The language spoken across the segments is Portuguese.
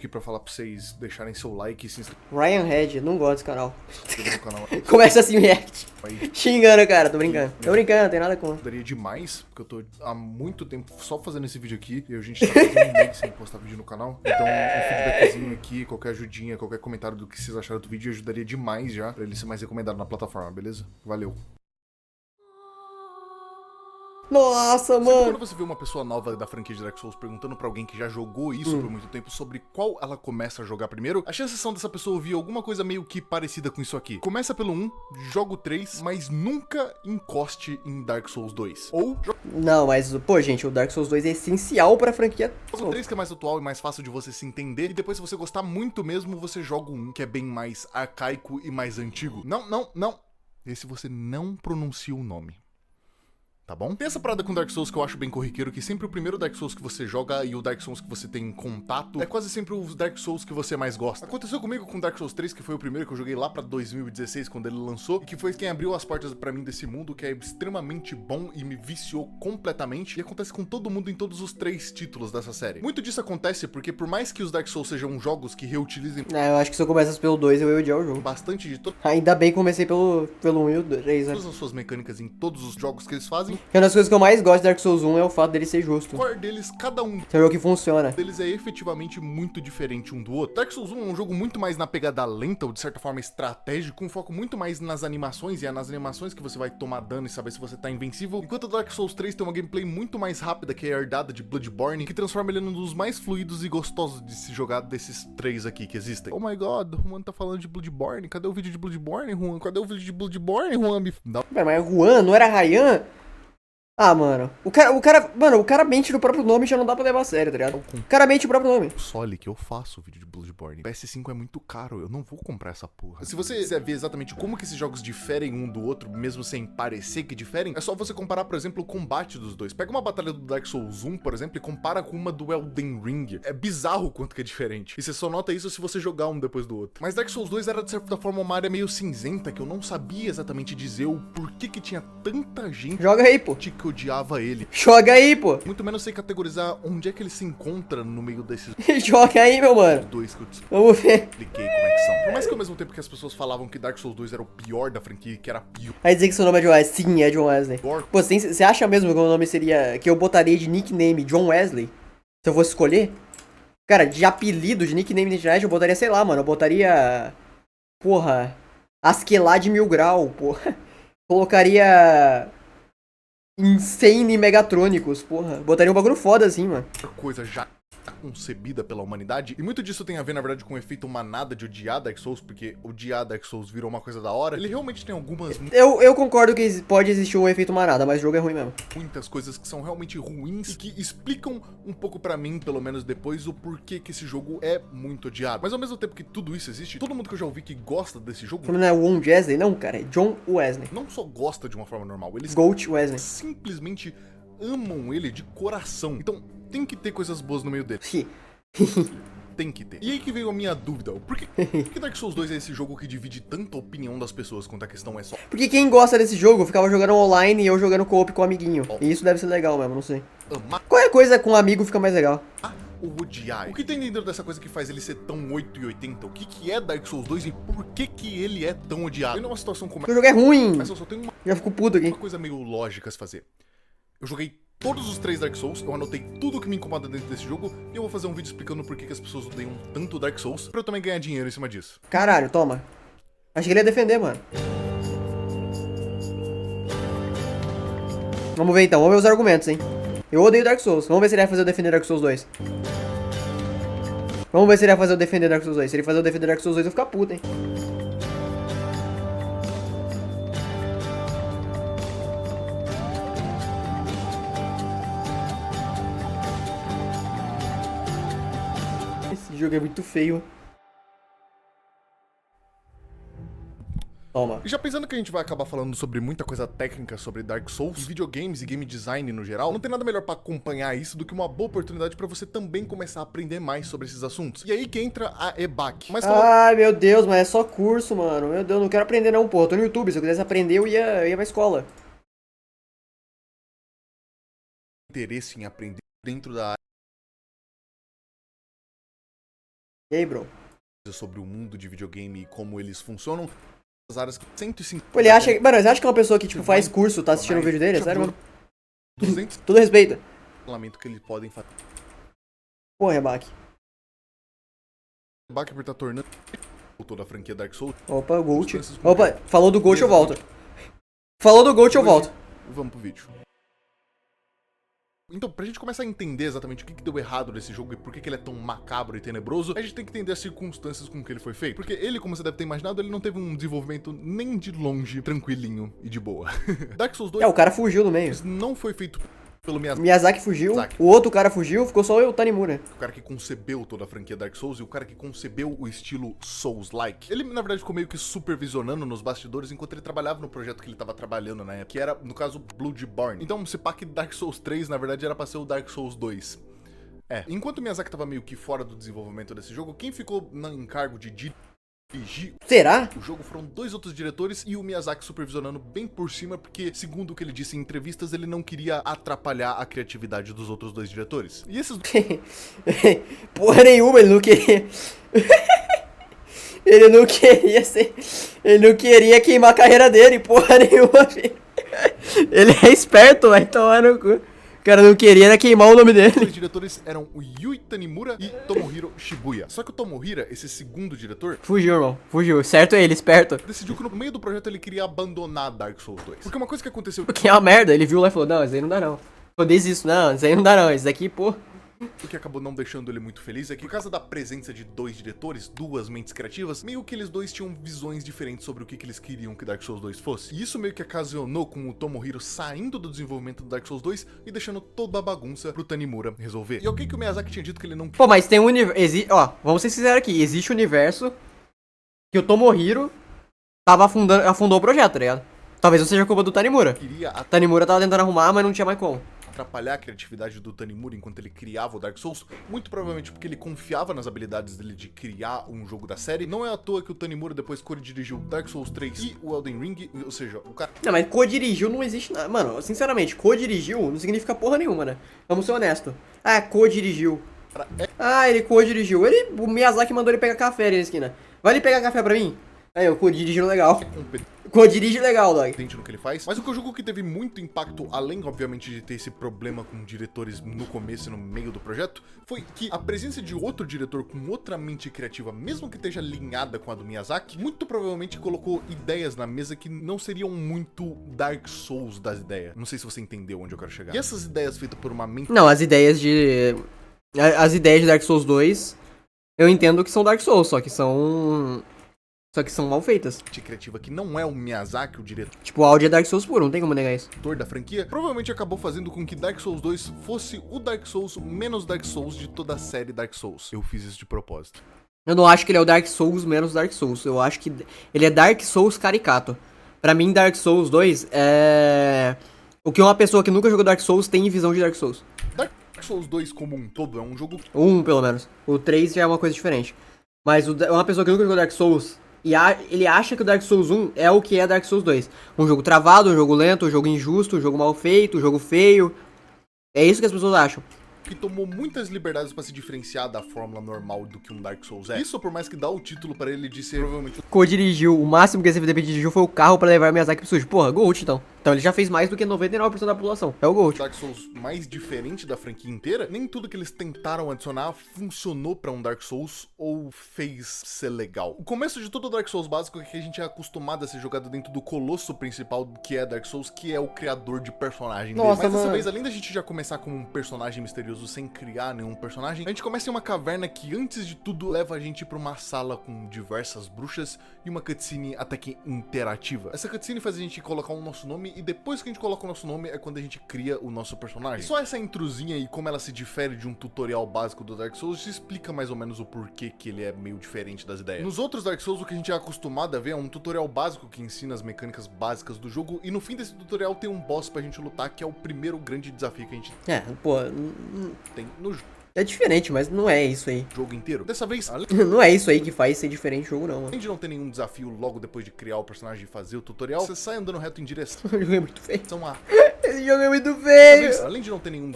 aqui pra falar pra vocês deixarem seu like e se Ryan Head, não gosto desse canal. inscreverem no canal. Começa assim o react. Aí Xingando, cara, tô brincando. Tô brincando, não tem nada contra. ajudaria demais, porque eu tô há muito tempo só fazendo esse vídeo aqui e a gente tá fazendo um mês sem postar vídeo no canal. Então, um feedbackzinho aqui, qualquer ajudinha, qualquer comentário do que vocês acharam do vídeo ajudaria demais já pra ele ser mais recomendado na plataforma, beleza? Valeu. Nossa, Sabe quando mano. você vê uma pessoa nova da franquia de Dark Souls perguntando pra alguém que já jogou isso por muito tempo sobre qual ela começa a jogar primeiro, as chances são dessa pessoa ouvir alguma coisa meio que parecida com isso aqui. Começa pelo 1, joga o 3, mas nunca encoste em Dark Souls 2. Ou Não, mas, pô, gente, o Dark Souls 2 é essencial pra franquia. joga o 3, que é mais atual e mais fácil de você se entender, e depois, se você gostar muito mesmo, você joga o 1, que é bem mais arcaico e mais antigo. Não. Esse você não pronuncia o nome. Tá bom? Tem essa parada com Dark Souls que eu acho bem corriqueiro, que sempre o primeiro Dark Souls que você joga e o Dark Souls que você tem contato é quase sempre os Dark Souls que você mais gosta. Aconteceu comigo com Dark Souls 3, que foi o primeiro que eu joguei lá pra 2016, quando ele lançou, e que foi quem abriu as portas pra mim desse mundo, que é extremamente bom e me viciou completamente, e acontece com todo mundo em todos os 3 títulos dessa série. Muito disso acontece porque, por mais que os Dark Souls sejam jogos que reutilizem Eu acho que se eu começasse pelo 2, eu ia odiar o jogo. bastante de Ainda bem que comecei pelo 1 e o 3, né? todas as suas mecânicas em todos os jogos que eles fazem, Uma das coisas que eu mais gosto de Dark Souls 1 é o fato dele ser justo. o core deles, cada um É um jogo que funciona. deles é efetivamente muito diferente um do outro. Dark Souls 1 é um jogo muito mais na pegada lenta, ou de certa forma estratégico, com foco muito mais nas animações, e é nas animações que você vai tomar dano e saber se você tá invencível, enquanto o Dark Souls 3 tem uma gameplay muito mais rápida, que é a herdada de Bloodborne, que transforma ele num dos mais fluidos e gostosos de se jogar desses 3 aqui que existem. Oh my god, o Juan tá falando de Bloodborne, cadê o vídeo de Bloodborne, Juan? Cadê o vídeo de Bloodborne, Juan? Não. Pera, mas Juan, não era Ryan? Ah, mano. O cara mente no próprio nome e já não dá pra levar a sério, tá ligado? O cara mente no próprio nome. Console que eu faço o vídeo de Bloodborne. PS5 é muito caro, eu não vou comprar essa porra. Se você quiser ver exatamente como que esses jogos diferem um do outro, mesmo sem parecer que diferem, é só você comparar, por exemplo, o combate dos dois. Pega uma batalha do Dark Souls 1, por exemplo, e compara com uma do Elden Ring. É bizarro o quanto que é diferente. E você só nota isso se você jogar um depois do outro. Mas Dark Souls 2 era, de certa forma, uma área meio cinzenta, que eu não sabia exatamente dizer o porquê que tinha tanta gente Joga aí, pô. que odiava ele. Joga aí, pô. Muito menos sei categorizar onde é que ele se encontra no meio desses Joga aí, meu mano. dois que eu te Vamos ver. expliquei como é que são. Por mais que ao mesmo tempo que as pessoas falavam que Dark Souls 2 era o pior da franquia, que era pior, Vai dizer que seu nome é John Wesley. Sim, é John Wesley. Pô, você acha mesmo que o nome seria... Que eu botaria de nickname John Wesley? Se eu fosse escolher? Cara, de apelido, de nickname na internet, eu botaria, sei lá, mano. Eu botaria... Porra... Askelad Mil Grau, porra. Colocaria... Insane Megatrônicos, porra. Botaria um bagulho foda assim, mano. coisa já concebida pela humanidade. E muito disso tem a ver, na verdade, com o efeito manada de odiar Dark Souls, porque odiar Dark Souls virou uma coisa da hora. Ele realmente tem algumas, Eu concordo que pode existir um efeito manada, mas o jogo é ruim mesmo. muitas coisas que são realmente ruins e que explicam um pouco pra mim, pelo menos depois, o porquê que esse jogo é muito odiado. Mas ao mesmo tempo que tudo isso existe, todo mundo que eu já ouvi que gosta desse jogo O nome não é Won Wesley, não, cara. É John Wesley. não só gosta de uma forma normal, eles Goat Wesley. simplesmente amam ele de coração. Então tem que ter coisas boas no meio dele. Tem que ter. E aí que veio a minha dúvida. Por que Dark Souls 2 é esse jogo que divide tanta opinião das pessoas quando a questão é só Porque quem gosta desse jogo ficava jogando online e eu jogando co-op com um amiguinho. E isso deve ser legal mesmo, não sei. amar Qualquer coisa com um amigo fica mais legal. ou odiar? O que tem dentro dessa coisa que faz ele ser tão 880? O que é Dark Souls 2 e por que ele é tão odiado? Eu numa situação como Porque o jogo é ruim. essa, eu só tenho Já fico puto aqui. uma coisa meio lógica a se fazer. Eu joguei todos os 3 Dark Souls, eu anotei tudo que me incomoda dentro desse jogo e eu vou fazer um vídeo explicando por que as pessoas odeiam tanto Dark Souls, pra eu também ganhar dinheiro em cima disso. Caralho, toma. Achei que ele ia defender, mano. Vamos ver então, vamos ver os argumentos, hein. Eu odeio Dark Souls. Vamos ver se ele vai fazer eu defender Dark Souls 2. Vamos ver se ele vai fazer eu defender Dark Souls 2. Se ele fazer eu defender Dark Souls 2, eu vou ficar puto, hein. Esse jogo é muito feio. Toma. E já pensando que a gente vai acabar falando sobre muita coisa técnica sobre Dark Souls, videogames e game design no geral, não tem nada melhor pra acompanhar isso do que uma boa oportunidade pra você também começar a aprender mais sobre esses assuntos. E aí que entra a EBAC. Mas Ai, meu Deus, mas é só curso, mano. Meu Deus, não quero aprender não, pô. Eu tô no YouTube, se eu quisesse aprender, eu ia pra escola. interesse em aprender dentro da E aí, bro? Sobre o mundo de videogame e como eles funcionam. As áreas que 150. Pô, ele acha. Mano, você acha que é uma pessoa que, tipo, faz curso, tá assistindo o vídeo dele? Sério, mano? 200 Tudo respeito. parlamento que eles podem fazer. Pô, Rebaque. Rebaque por tá tornando toda a franquia Dark Souls. Opa, Gold. Opa, falou do Gold, eu volto. Falou do Gold, eu volto. Vamos pro vídeo. Então, pra gente começar a entender exatamente o que deu errado nesse jogo e por que ele é tão macabro e tenebroso, a gente tem que entender as circunstâncias com que ele foi feito. Porque ele, como você deve ter imaginado, ele não teve um desenvolvimento nem de longe tranquilinho e de boa. Dark Souls 2 É, o cara fugiu no meio. não foi feito pelo Miyazaki. Miyazaki fugiu, o outro cara fugiu, ficou só eu e o Tanimura. O cara que concebeu toda a franquia Dark Souls e o cara que concebeu o estilo Souls-like. Ele, na verdade, ficou meio que supervisionando nos bastidores enquanto ele trabalhava no projeto que ele tava trabalhando na época, que era, no caso, Bloodborne. Então, se pá que Dark Souls 3, na verdade, era pra ser o Dark Souls 2. Enquanto o Miyazaki tava meio que fora do desenvolvimento desse jogo, quem ficou no encargo de dirigir Será? o jogo foram 2 outros diretores e o Miyazaki supervisionando bem por cima, porque, segundo o que ele disse em entrevistas, ele não queria atrapalhar a criatividade dos outros 2 diretores. E esses Porra nenhuma, ele não queria. Ele não queria ser. Ele não queria queimar a carreira dele, porra nenhuma, filho. Ele é esperto, vai tomar no cu. O cara não queria era queimar o nome dele. Os diretores eram o Yui Tanimura e Tomohiro Shibuya. Só que o Tomohiro, esse segundo diretor, Fugiu, irmão. Fugiu. Certo é ele, esperto. decidiu que no meio do projeto ele queria abandonar Dark Souls 2. Porque uma coisa que aconteceu, Porque é uma merda. Ele viu lá e falou: não, isso aí não dá não. Eu desisto. Não, isso aí não dá não. Isso daqui, pô. o que acabou não deixando ele muito feliz, é que por causa da presença de 2 diretores, 2 mentes criativas, meio que eles 2 tinham visões diferentes sobre o que eles queriam que Dark Souls 2 fosse. E isso meio que ocasionou com o Tomohiro saindo do desenvolvimento do Dark Souls 2 e deixando toda a bagunça pro Tanimura resolver. E o que o Miyazaki tinha dito que ele não... Pô, mas tem um universo. Ó, vamos ser sinceros aqui. Existe um universo que o Tomohiro afundou o projeto, tá ligado? Talvez não seja culpa do Tanimura. queria Tanimura tava tentando arrumar, mas não tinha mais como. atrapalhar a criatividade do Tanimura enquanto ele criava o Dark Souls, muito provavelmente porque ele confiava nas habilidades dele de criar um jogo da série. Não é à toa que o Tanimura depois co-dirigiu Dark Souls 3 e o Elden Ring, ou seja, o cara... Não, mas co-dirigiu não existe nada. Mano, sinceramente, co-dirigiu não significa porra nenhuma, né? Vamos ser honestos. Ah, co-dirigiu. Ah, ele co-dirigiu. O Miyazaki mandou ele pegar café ali na esquina. Vai ali pegar café pra mim? Aí, eu co-dirigindo legal. Co-dirige legal, dog. No que ele faz. Mas o que eu jogo que teve muito impacto, além, obviamente, de ter esse problema com diretores no começo e no meio do projeto, foi que a presença de outro diretor com outra mente criativa, mesmo que esteja alinhada com a do Miyazaki, muito provavelmente colocou ideias na mesa que não seriam muito Dark Souls das ideias. Não sei se você entendeu onde eu quero chegar. E essas ideias feitas por uma mente... Não, as ideias de Dark Souls 2, eu entendo que são Dark Souls, só que são mal feitas. criativa que não é o Miyazaki, o diretor Tipo, o áudio é Dark Souls puro, não tem como negar isso. da franquia, provavelmente acabou fazendo com que Dark Souls 2 fosse o Dark Souls menos Dark Souls de toda a série Dark Souls. Eu fiz isso de propósito. Eu não acho que ele é o Dark Souls menos Dark Souls. Eu acho que ele é Dark Souls caricato. Pra mim, Dark Souls 2 é o que uma pessoa que nunca jogou Dark Souls tem em visão de Dark Souls. Dark Souls 2 como um todo é um jogo... Pelo menos. O 3 já é uma coisa diferente. Mas uma pessoa que nunca jogou Dark Souls... E ele acha que o Dark Souls 1 é o que é Dark Souls 2. Um jogo travado, um jogo lento, um jogo injusto, um jogo mal feito, um jogo feio. É isso que as pessoas acham. Que tomou muitas liberdades pra se diferenciar da fórmula normal do que um Dark Souls é. Isso por mais que dá o título pra ele de ser provavelmente... Co-dirigiu, o máximo que esse CVDP dirigiu foi o carro pra levar Miyazaki pro sujo. Porra, Gold então. Então ele já fez mais do que 99% da população. É o Gold. Dark Souls mais diferente da franquia inteira, nem tudo que eles tentaram adicionar funcionou pra um Dark Souls ou fez ser legal. O começo de todo o Dark Souls básico é que a gente é acostumado a ser jogado dentro do colosso principal que é Dark Souls, que é o criador de personagem dele. Nossa, Mas dessa mano. vez, além da gente já começar com um personagem misterioso sem criar nenhum personagem, a gente começa em uma caverna que, antes de tudo, leva a gente pra uma sala com diversas bruxas e uma cutscene até que interativa. Essa cutscene faz a gente colocar o nosso nome e depois que a gente coloca o nosso nome é quando a gente cria o nosso personagem. E só essa intrusinha e como ela se difere de um tutorial básico do Dark Souls te explica mais ou menos o porquê que ele é meio diferente das ideias. Nos outros Dark Souls, o que a gente é acostumado a ver é um tutorial básico que ensina as mecânicas básicas do jogo e no fim desse tutorial tem um boss pra gente lutar que é o primeiro grande desafio que a gente Pô, tem no jogo. É diferente, mas não é isso aí. O jogo inteiro. Dessa vez, além Não é isso aí que faz ser diferente o jogo, não, mano. de não ter nenhum desafio logo depois de criar o personagem e fazer o tutorial, você sai andando reto em direção O jogo é muito feio. a... Esse jogo é muito Dessa feio. vez, além de não ter nenhum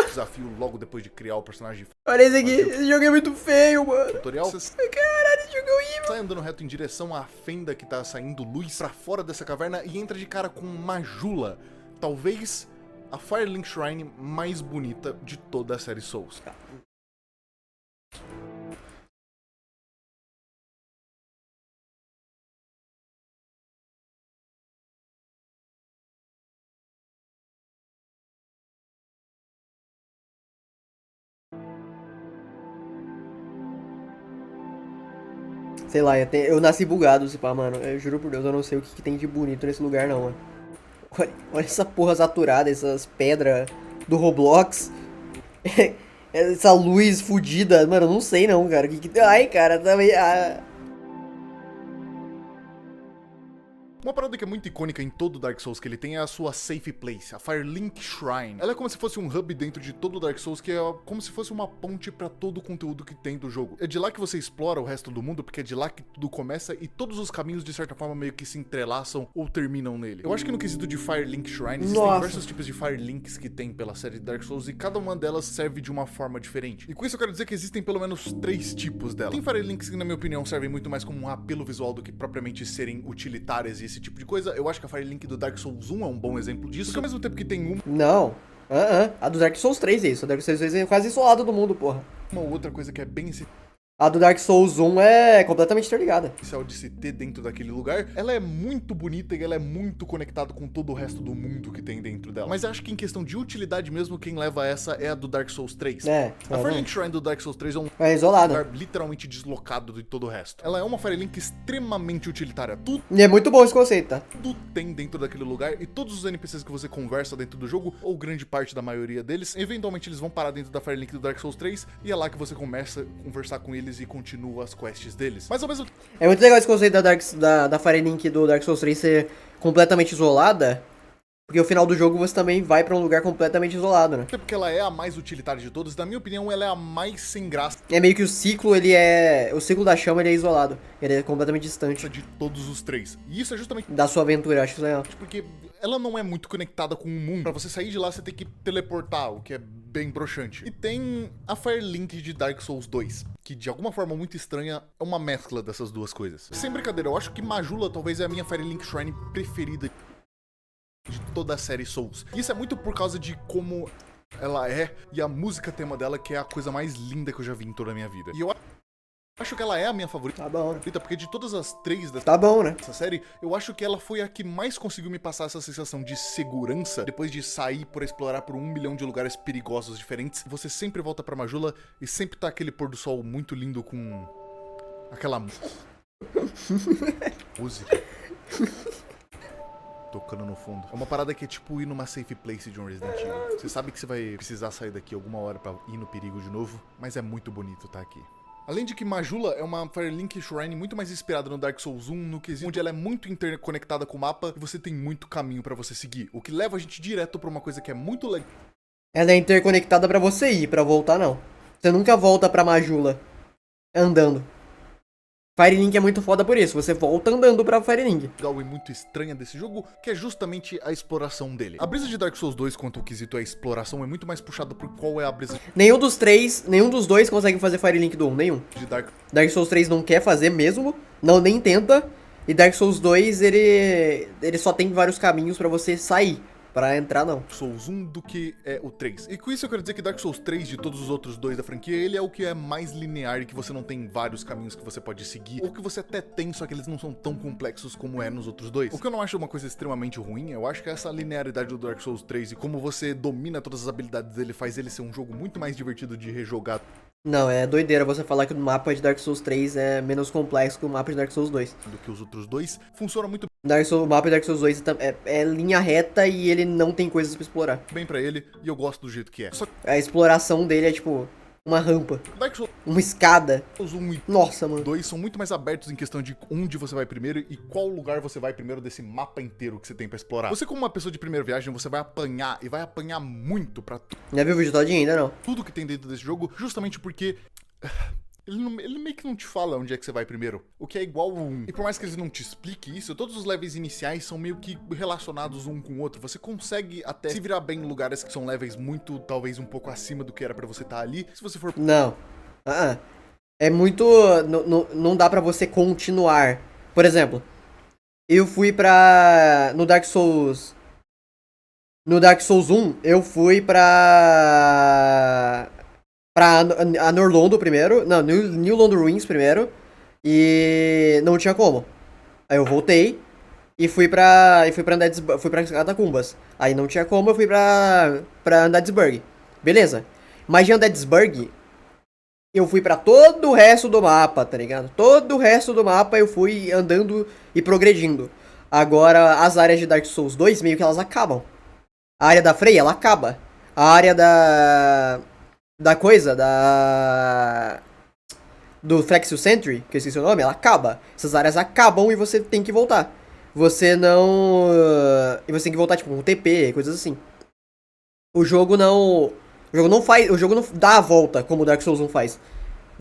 desafio logo depois de criar o personagem e Olha esse aqui. Esse jogo é muito feio, mano. tutorial, você Caralho, esse jogo é horrível. sai andando reto em direção à fenda que tá saindo luz pra fora dessa caverna e entra de cara com Majula, talvez a Firelink Shrine mais bonita de toda a série Souls. Sei lá, eu nasci bugado, se pá, mano. Eu juro por Deus, eu não sei o que tem de bonito nesse lugar, não, mano. Olha essa porra saturada, essas pedras do Roblox. Essa luz fodida. Mano, eu não sei não, cara. Ai, cara, também. Uma parada que é muito icônica em todo Dark Souls que ele tem é a sua Safe Place, a Firelink Shrine. Ela é como se fosse um hub dentro de todo o Dark Souls, que é como se fosse uma ponte pra todo o conteúdo que tem do jogo. É de lá que você explora o resto do mundo, porque é de lá que tudo começa e todos os caminhos, de certa forma, meio que se entrelaçam ou terminam nele. Eu acho que no quesito de Firelink Shrine, existem diversos tipos de Firelinks que tem pela série de Dark Souls e cada uma delas serve de uma forma diferente. E com isso eu quero dizer que existem pelo menos 3 tipos dela. Tem Firelinks que, na minha opinião, servem muito mais como um apelo visual do que propriamente serem utilitárias e esse tipo de coisa. Eu acho que a Firelink do Dark Souls 1 é um bom exemplo disso, porque ao mesmo tempo que tem Não. A do Dark Souls 3 é isso. A do Dark Souls 3 é quase isolado do mundo, porra. uma ou outra coisa que é bem A do Dark Souls 1 é completamente interligada. essencial de se ter dentro daquele lugar, ela é muito bonita e ela é muito conectada com todo o resto do mundo que tem dentro dela. Mas eu acho que em questão de utilidade mesmo, quem leva essa é a do Dark Souls 3. A Firelink Shrine do Dark Souls 3 é um É isolada. lugar literalmente deslocado de todo o resto. Ela é uma Firelink extremamente utilitária. Tudo E é muito bom esse conceito, tá? tem dentro daquele lugar e todos os NPCs que você conversa dentro do jogo, ou grande parte da maioria deles, eventualmente eles vão parar dentro da Firelink do Dark Souls 3 e é lá que você começa a conversar com eles e continua as quests deles. Mas ao mesmo tempo, É muito legal esse conceito da Firelink do Dark Souls 3 ser completamente isolada. Porque o final do jogo você também vai pra um lugar completamente isolado, né? porque ela é a mais utilitária de todas, na minha opinião, ela é a mais sem graça É meio que o ciclo, ele é... O ciclo da chama, ele é isolado. Ele é completamente distante de todos os 3. E isso é justamente da sua aventura, eu acho isso legal. porque ela não é muito conectada com o mundo. Pra você sair de lá, você tem que teleportar, o que é bem broxante. E tem a Firelink de Dark Souls 2, que de alguma forma muito estranha é uma mescla dessas duas coisas. Sem brincadeira, eu acho que Majula talvez é a minha Firelink Shrine preferida de toda a série Souls. E isso é muito por causa de como ela é e a música tema dela, que é a coisa mais linda que eu já vi em toda a minha vida. E eu acho que ela é a minha favorita. Tá bom, né? Porque de todas as 3 Tá bom, né? dessa série, eu acho que ela foi a que mais conseguiu me passar essa sensação de segurança depois de sair por explorar por 1 milhão de lugares perigosos diferentes. Você sempre volta pra Majula e sempre tá aquele pôr do sol muito lindo com aquela música tocando no fundo. É uma parada que é tipo ir numa safe place de um Resident Evil. Você sabe que você vai precisar sair daqui alguma hora pra ir no perigo de novo, mas é muito bonito tá aqui. Além de que Majula é uma Firelink Shrine muito mais inspirada no Dark Souls 1, no quesito onde ela é muito interconectada com o mapa e você tem muito caminho pra você seguir, o que leva a gente direto pra uma coisa que é muito legal. Ela é interconectada pra você ir, pra voltar não. Você nunca volta pra Majula andando. Firelink é muito foda por isso, você volta andando pra Firelink. Legal e muito estranha desse jogo, que é justamente a exploração dele. A brisa de Dark Souls 2 quanto ao quesito a exploração é muito mais puxada por qual é a brisa Nenhum dos dois consegue fazer Firelink do 1, nenhum. de Dark Dark Souls 3 não quer fazer mesmo, não nem tenta. E Dark Souls 2, ele só tem vários caminhos pra você sair. Pra entrar, não. Souls 1 do que é o 3. E com isso eu quero dizer que Dark Souls 3, de todos os outros 2 da franquia, ele é o que é mais linear e que você não tem vários caminhos que você pode seguir, ou que você até tem, só que eles não são tão complexos como é nos outros dois. O que eu não acho uma coisa extremamente ruim, eu acho que essa linearidade do Dark Souls 3 e como você domina todas as habilidades dele faz ele ser um jogo muito mais divertido de rejogar Não, é doideira você falar que o mapa de Dark Souls 3 é menos complexo que o mapa de Dark Souls 2. do que os outros dois. Funciona muito O mapa de Dark Souls 2 é linha reta e ele não tem coisas pra explorar. bem pra ele e eu gosto do jeito que é. Só A exploração dele é tipo... uma rampa, Dark Souls uma escada. 1 e Nossa, mano. 2 são muito mais abertos em questão de onde você vai primeiro e qual lugar você vai primeiro desse mapa inteiro que você tem pra explorar. Você, como uma pessoa de primeira viagem, você vai apanhar e vai apanhar muito pra Já viu o vídeo todinho ainda não? tudo que tem dentro desse jogo, justamente porque ele meio que não te fala onde é que você vai primeiro. O que é igual a um. E por mais que eles não te expliquem isso, todos os levels iniciais são meio que relacionados um com o outro. Você consegue até se virar bem em lugares que são levels muito, talvez um pouco acima do que era pra você estar ali. Se você for... Não. É muito... Não dá pra você continuar. Por exemplo, eu fui pra... No Dark Souls 1, eu fui pra Anor Londo primeiro. Não, New Londo Ruins primeiro. E não tinha como. Aí eu voltei e fui pra Catacumbas. Aí não tinha como, eu fui pra Andadesburg. Beleza. Mas de Andadesburg, eu fui pra todo o resto do mapa, tá ligado? Todo o resto do mapa eu fui andando e progredindo. Agora, as áreas de Dark Souls 2, meio que elas acabam. A área da Freya, ela acaba. A área do Flexio Sentry, que eu esqueci o nome, ela acaba. Essas áreas acabam e você tem que voltar. Você não... E você tem que voltar, tipo, com TP, coisas assim. O jogo não dá a volta como o Dark Souls 1 faz.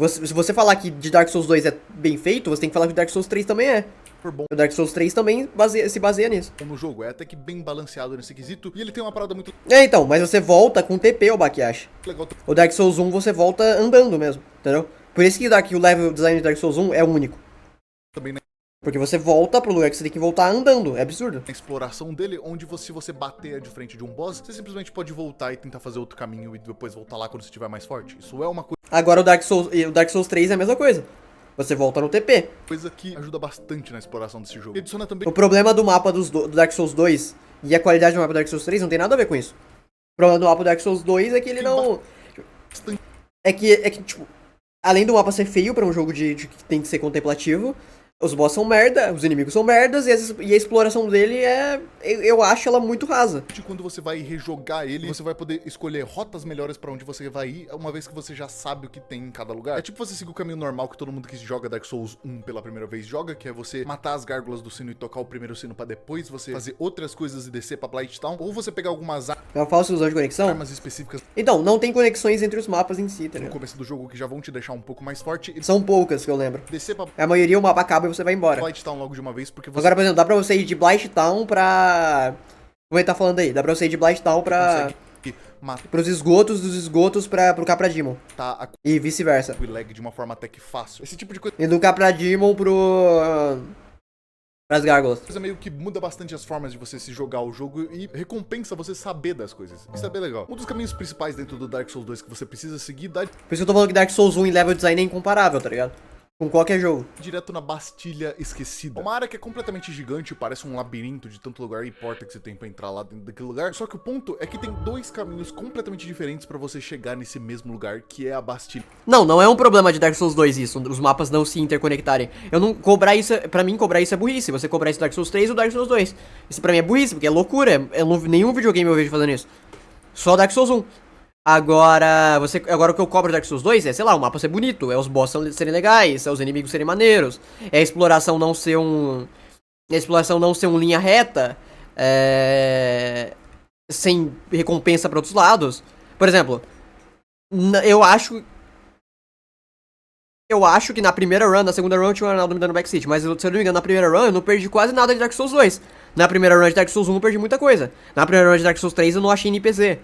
Se você falar que de Dark Souls 2 é bem feito, você tem que falar que o Dark Souls 3 também é. bom O Dark Souls 3 também se baseia nisso. no jogo. É até que bem balanceado nesse quesito. E ele tem uma parada muito Então, mas você volta com TP, o Bakiashi. legal O Dark Souls 1 você volta andando mesmo, entendeu? Por isso que o level design de Dark Souls 1 é único. também, né? Porque você volta pro lugar que você tem que voltar andando, é absurdo. A exploração dele, onde se você bater de frente de um boss, você simplesmente pode voltar e tentar fazer outro caminho e depois voltar lá quando você estiver mais forte. Isso é uma Agora o Dark Souls 3 é a mesma coisa. Você volta no TP. coisa que ajuda bastante na exploração desse jogo. E adiciona também O problema do mapa do Dark Souls 2 e a qualidade do mapa do Dark Souls 3 não tem nada a ver com isso. O problema do mapa do Dark Souls 2 é que ele não... bastante. É que, tipo, além do mapa ser feio pra um jogo que tem que ser contemplativo, os boss são merda, os inimigos são merdas e a exploração dele eu acho ela muito rasa. Quando você vai rejogar ele, você vai poder escolher rotas melhores pra onde você vai ir, uma vez que você já sabe o que tem em cada lugar. É tipo você seguir o caminho normal que todo mundo que joga Dark Souls 1 pela primeira vez joga, que é você matar as gárgulas do sino e tocar o primeiro sino pra depois você fazer outras coisas e descer pra Blighttown, ou você pegar algumas É uma falsa ilusão de conexão? armas específicas Então, não tem conexões entre os mapas em si, tá no ligado? começo do jogo que já vão te deixar um pouco mais forte e São poucas que eu lembro. descer pra A maioria o mapa acaba e você vai embora. Blighttown logo de uma vez, porque você Agora, por exemplo, dá pra você ir de Blighttown pra... Como ele tá falando aí? Dá pra você ir de Blighttown pra... consegue matar Pros esgotos, dos esgotos pro Capra Demon. a E vice-versa. lag de uma forma até que fácil. Esse tipo de E do Capra Demon pras gárgulas. coisa meio que muda bastante as formas de você se jogar o jogo e recompensa você saber das coisas. Isso é bem legal. Um dos caminhos principais dentro do Dark Souls 2 que você precisa seguir dá Por isso que eu tô falando que Dark Souls 1 em level design é incomparável, tá ligado? Com qualquer jogo. direto na Bastilha Esquecida. Uma área que é completamente gigante, parece um labirinto de tanto lugar e porta que você tem pra entrar lá dentro daquele lugar. Só que o ponto é que tem dois caminhos completamente diferentes pra você chegar nesse mesmo lugar, que é a Bastilha. Não é um problema de Dark Souls 2 isso, os mapas não se interconectarem. Eu não cobrar isso, pra mim cobrar isso é burrice. Você cobrar isso do Dark Souls 3 ou Dark Souls 2. Isso pra mim é burrice, porque é loucura. Nenhum videogame eu vejo fazendo isso. Só Dark Souls 1. Agora o que eu cobro do Dark Souls 2 é, sei lá, o mapa ser bonito, é os boss serem legais, é os inimigos serem maneiros, é a exploração não ser um linha reta, sem recompensa pra outros lados. Por exemplo, eu acho que na primeira run, na segunda run tinha o Arnaldo me dando backseat, mas se eu não me engano, na primeira run eu não perdi quase nada de Dark Souls 2. Na primeira run de Dark Souls 1 eu perdi muita coisa. Na primeira run de Dark Souls 3 eu não achei NPC.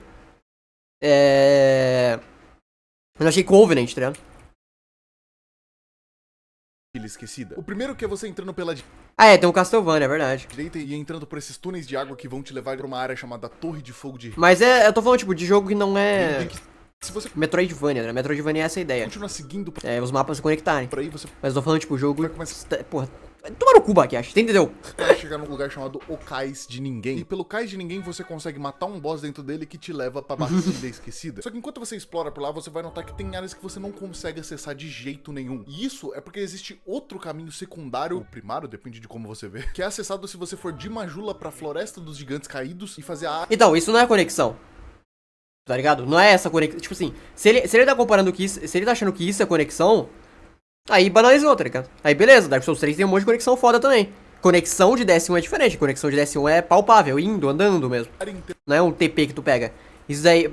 Eu não achei Covenant, tá ligado? Esquecida. O primeiro que é você entrando pela Tem um Castlevania, é verdade. direita e entrando por esses túneis de água que vão te levar pra uma área chamada Torre de Fogo de Mas eu tô falando, tipo, de jogo que não é Se você Metroidvania, né? Metroidvania é essa a ideia. continuar seguindo por Os mapas se conectarem. aí, você Mas eu tô falando, tipo, o jogo... vai começar Porra, toma no cu, Bakiashi, você entendeu? a chegar num lugar chamado O Cais de Ninguém. E pelo Cais de Ninguém você consegue matar um boss dentro dele que te leva pra Bastilha Esquecida. Só que enquanto você explora por lá, você vai notar que tem áreas que você não consegue acessar de jeito nenhum. E isso é porque existe outro caminho secundário, ou primário, depende de como você vê, que é acessado se você for de Majula pra Floresta dos Gigantes Caídos e fazer a área Então, isso não é conexão. Tá ligado? Não é essa conexão. Tipo assim, se ele tá comparando que isso, se ele tá achando que isso é conexão, aí banalizou, tá ligado? Aí beleza, Dark Souls 3 tem um monte de conexão foda também. Conexão de DS1 é diferente, conexão de DS1 é palpável, indo, andando mesmo. Não é um TP que tu pega. Isso daí,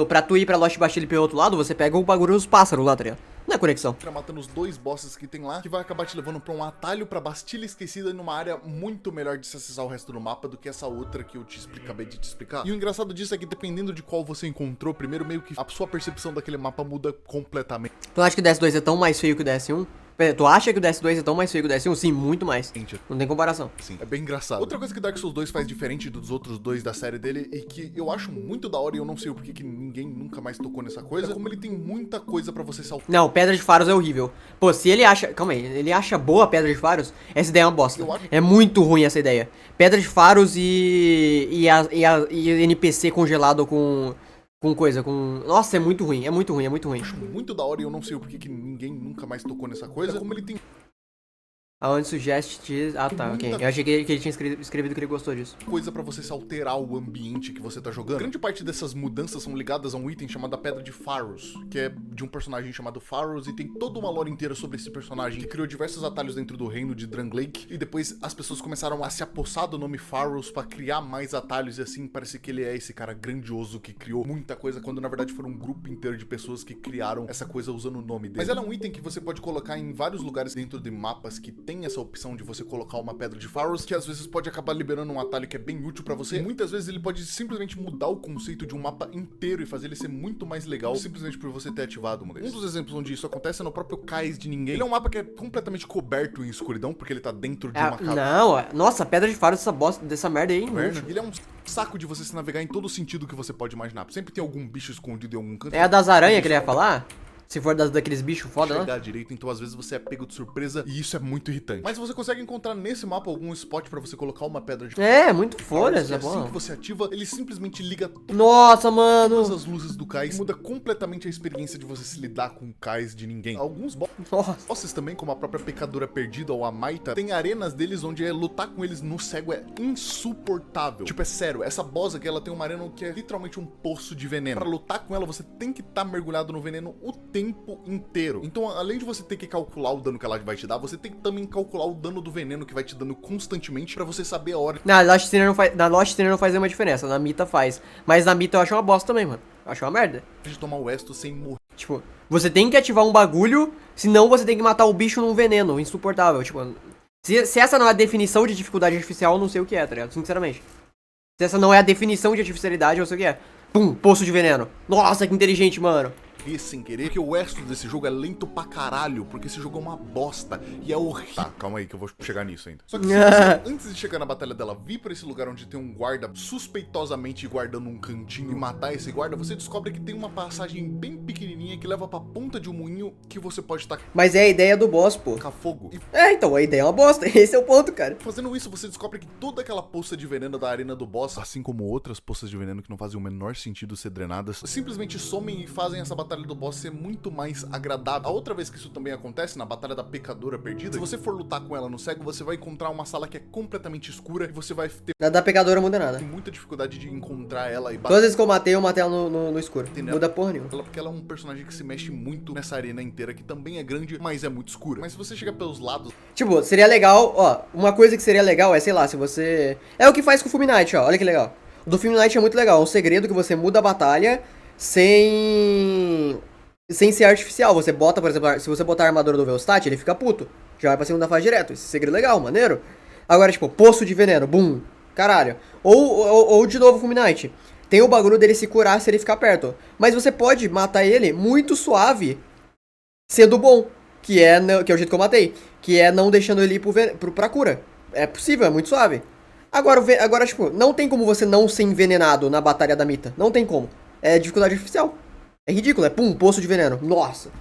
pra tu ir pra Lost Bastille pelo outro lado, você pega o bagulho dos pássaros lá, tá ligado? Não é conexão. Matando os 2 bosses que tem lá, que vai acabar te levando pra um atalho pra Bastille Esquecida numa área muito melhor de se acessar o resto do mapa do que essa outra que eu acabei de te explicar. E o engraçado disso é que dependendo de qual você encontrou, primeiro meio que a sua percepção daquele mapa muda completamente. Tu acha que o DS2 é tão mais feio que o DS1? Tu acha que o DS2 é tão mais feio que o DS1? Sim, muito mais. Não tem comparação. Sim, é bem engraçado. Outra coisa que Dark Souls 2 faz diferente dos outros 2 da série dele e que eu acho muito da hora e eu não sei o porquê que ninguém nunca mais tocou nessa coisa, é como ele tem muita coisa pra você saltar. Não, Pedra de Faros é horrível. Pô, se ele acha... Calma aí, ele acha boa a Pedra de Faros, essa ideia é uma bosta. É muito ruim essa ideia. Pedra de Faros e NPC congelado com coisa, com... Nossa, é muito ruim, é muito ruim, é muito ruim. Eu acho muito da hora e eu não sei o porquê que ninguém nunca mais tocou nessa coisa, é como ele tem... Aonde sugeste... Ah, tá, ok. Eu achei que ele tinha escrevido que ele gostou disso. Coisa pra você se alterar o ambiente que você tá jogando. Grande parte dessas mudanças são ligadas a um item chamado a Pedra de Pharos, que é de um personagem chamado Pharos, e tem toda uma lore inteira sobre esse personagem, que criou diversos atalhos dentro do reino de Drangleic, e depois as pessoas começaram a se apossar do nome Pharos pra criar mais atalhos, e assim, parece que ele é esse cara grandioso que criou muita coisa, quando na verdade foram um grupo inteiro de pessoas que criaram essa coisa usando o nome dele. Mas ela é um item que você pode colocar em vários lugares dentro de mapas que tem essa opção de você colocar uma Pedra de Pharos, que às vezes pode acabar liberando um atalho que é bem útil pra você. E muitas vezes ele pode simplesmente mudar o conceito de um mapa inteiro e fazer ele ser muito mais legal, simplesmente por você ter ativado um desses. Um dos exemplos onde isso acontece é no próprio Cais de Ninguém. Ele é um mapa que é completamente coberto em escuridão, porque ele tá dentro de uma casa. Não, nossa, Pedra de Faros dessa merda aí, mano. Ele é um saco de você se navegar em todo sentido que você pode imaginar. Sempre tem algum bicho escondido em algum canto. É a das aranhas que ele ia falar? Se for daqueles bichos foda, né? Chegar direito, então às vezes você é pego de surpresa e isso é muito irritante. Mas você consegue encontrar nesse mapa algum spot pra você colocar uma pedra de... É, muito foda essa assim que você ativa, ele simplesmente liga Nossa, mano! todas as luzes do cais, muda completamente a experiência de você se lidar com o Cais de Ninguém. Alguns bosses também, como a própria Pecadora Perdida ou a Maita, tem arenas deles onde lutar com eles no cego é insuportável. Tipo, é sério, essa boss aqui, ela tem uma arena que é literalmente um poço de veneno. Pra lutar com ela, você tem que estar mergulhado no veneno o tempo inteiro. Então, além de você ter que calcular o dano que ela vai te dar, você tem que também calcular o dano do veneno que vai te dando constantemente pra você saber a hora. Na Lost Sinner não faz nenhuma diferença, na Mita faz. Mas na Mita eu acho uma bosta também, mano. Eu acho uma merda. De tomar o Esto sem morrer. Tipo, você tem que ativar um bagulho, senão você tem que matar o bicho num veneno insuportável. Tipo, se essa não é a definição de dificuldade artificial, eu não sei o que é, tá ligado? Sinceramente. Se essa não é a definição de artificialidade, eu não sei o que é. Pum, poço de veneno. Nossa, que inteligente, mano. Sem querer, porque o Esto desse jogo é lento pra caralho, porque esse jogo é uma bosta e é horrível. Tá, calma aí que eu vou chegar nisso ainda. Só que se você, antes de chegar na batalha dela, vir pra esse lugar onde tem um guarda suspeitosamente guardando um cantinho e matar esse guarda, você descobre que tem uma passagem bem pequenininha que leva pra ponta de um moinho que você pode tacar. Mas é a ideia do boss, pô. Fogo. Então, a ideia é uma bosta, esse é o ponto, cara. Fazendo isso, você descobre que toda aquela poça de veneno da arena do boss, assim como outras poças de veneno que não fazem o menor sentido ser drenadas, simplesmente somem e fazem essa batalha do boss ser muito mais agradável. A outra vez que isso também acontece, na batalha da Pecadora Perdida, se você for lutar com ela no cego, você vai encontrar uma sala que é completamente escura e você vai ter... Da Pecadora muda nada. Tem muita dificuldade de encontrar ela e bater. Todas as vezes que eu matei ela no escuro. Muda porra nenhuma. Porque ela é um personagem que se mexe muito nessa arena inteira, que também é grande, mas é muito escura. Mas se você chega pelos lados... Tipo, seria legal, ó, uma coisa que seria legal é, sei lá, se você... É o que faz com o Film Night, ó, olha que legal. O do Film Night é muito legal, é um segredo que você muda a batalha sem ser artificial. Você bota, por exemplo, se você botar a armadura do Velstadt, ele fica puto. Já vai pra segunda fase direto. Esse segredo é legal, maneiro. Agora, tipo, poço de veneno, bum, caralho. Ou de novo, Fulminite. Tem o bagulho dele se curar se ele ficar perto. Mas você pode matar ele muito suave, sendo bom. Que é o jeito que eu matei. Que é não deixando ele ir pra cura. É possível, é muito suave. Agora, tipo, não tem como você não ser envenenado na Batalha da Mita. Não tem como. É dificuldade artificial. É ridículo, é pum, poço de veneno. Nossa.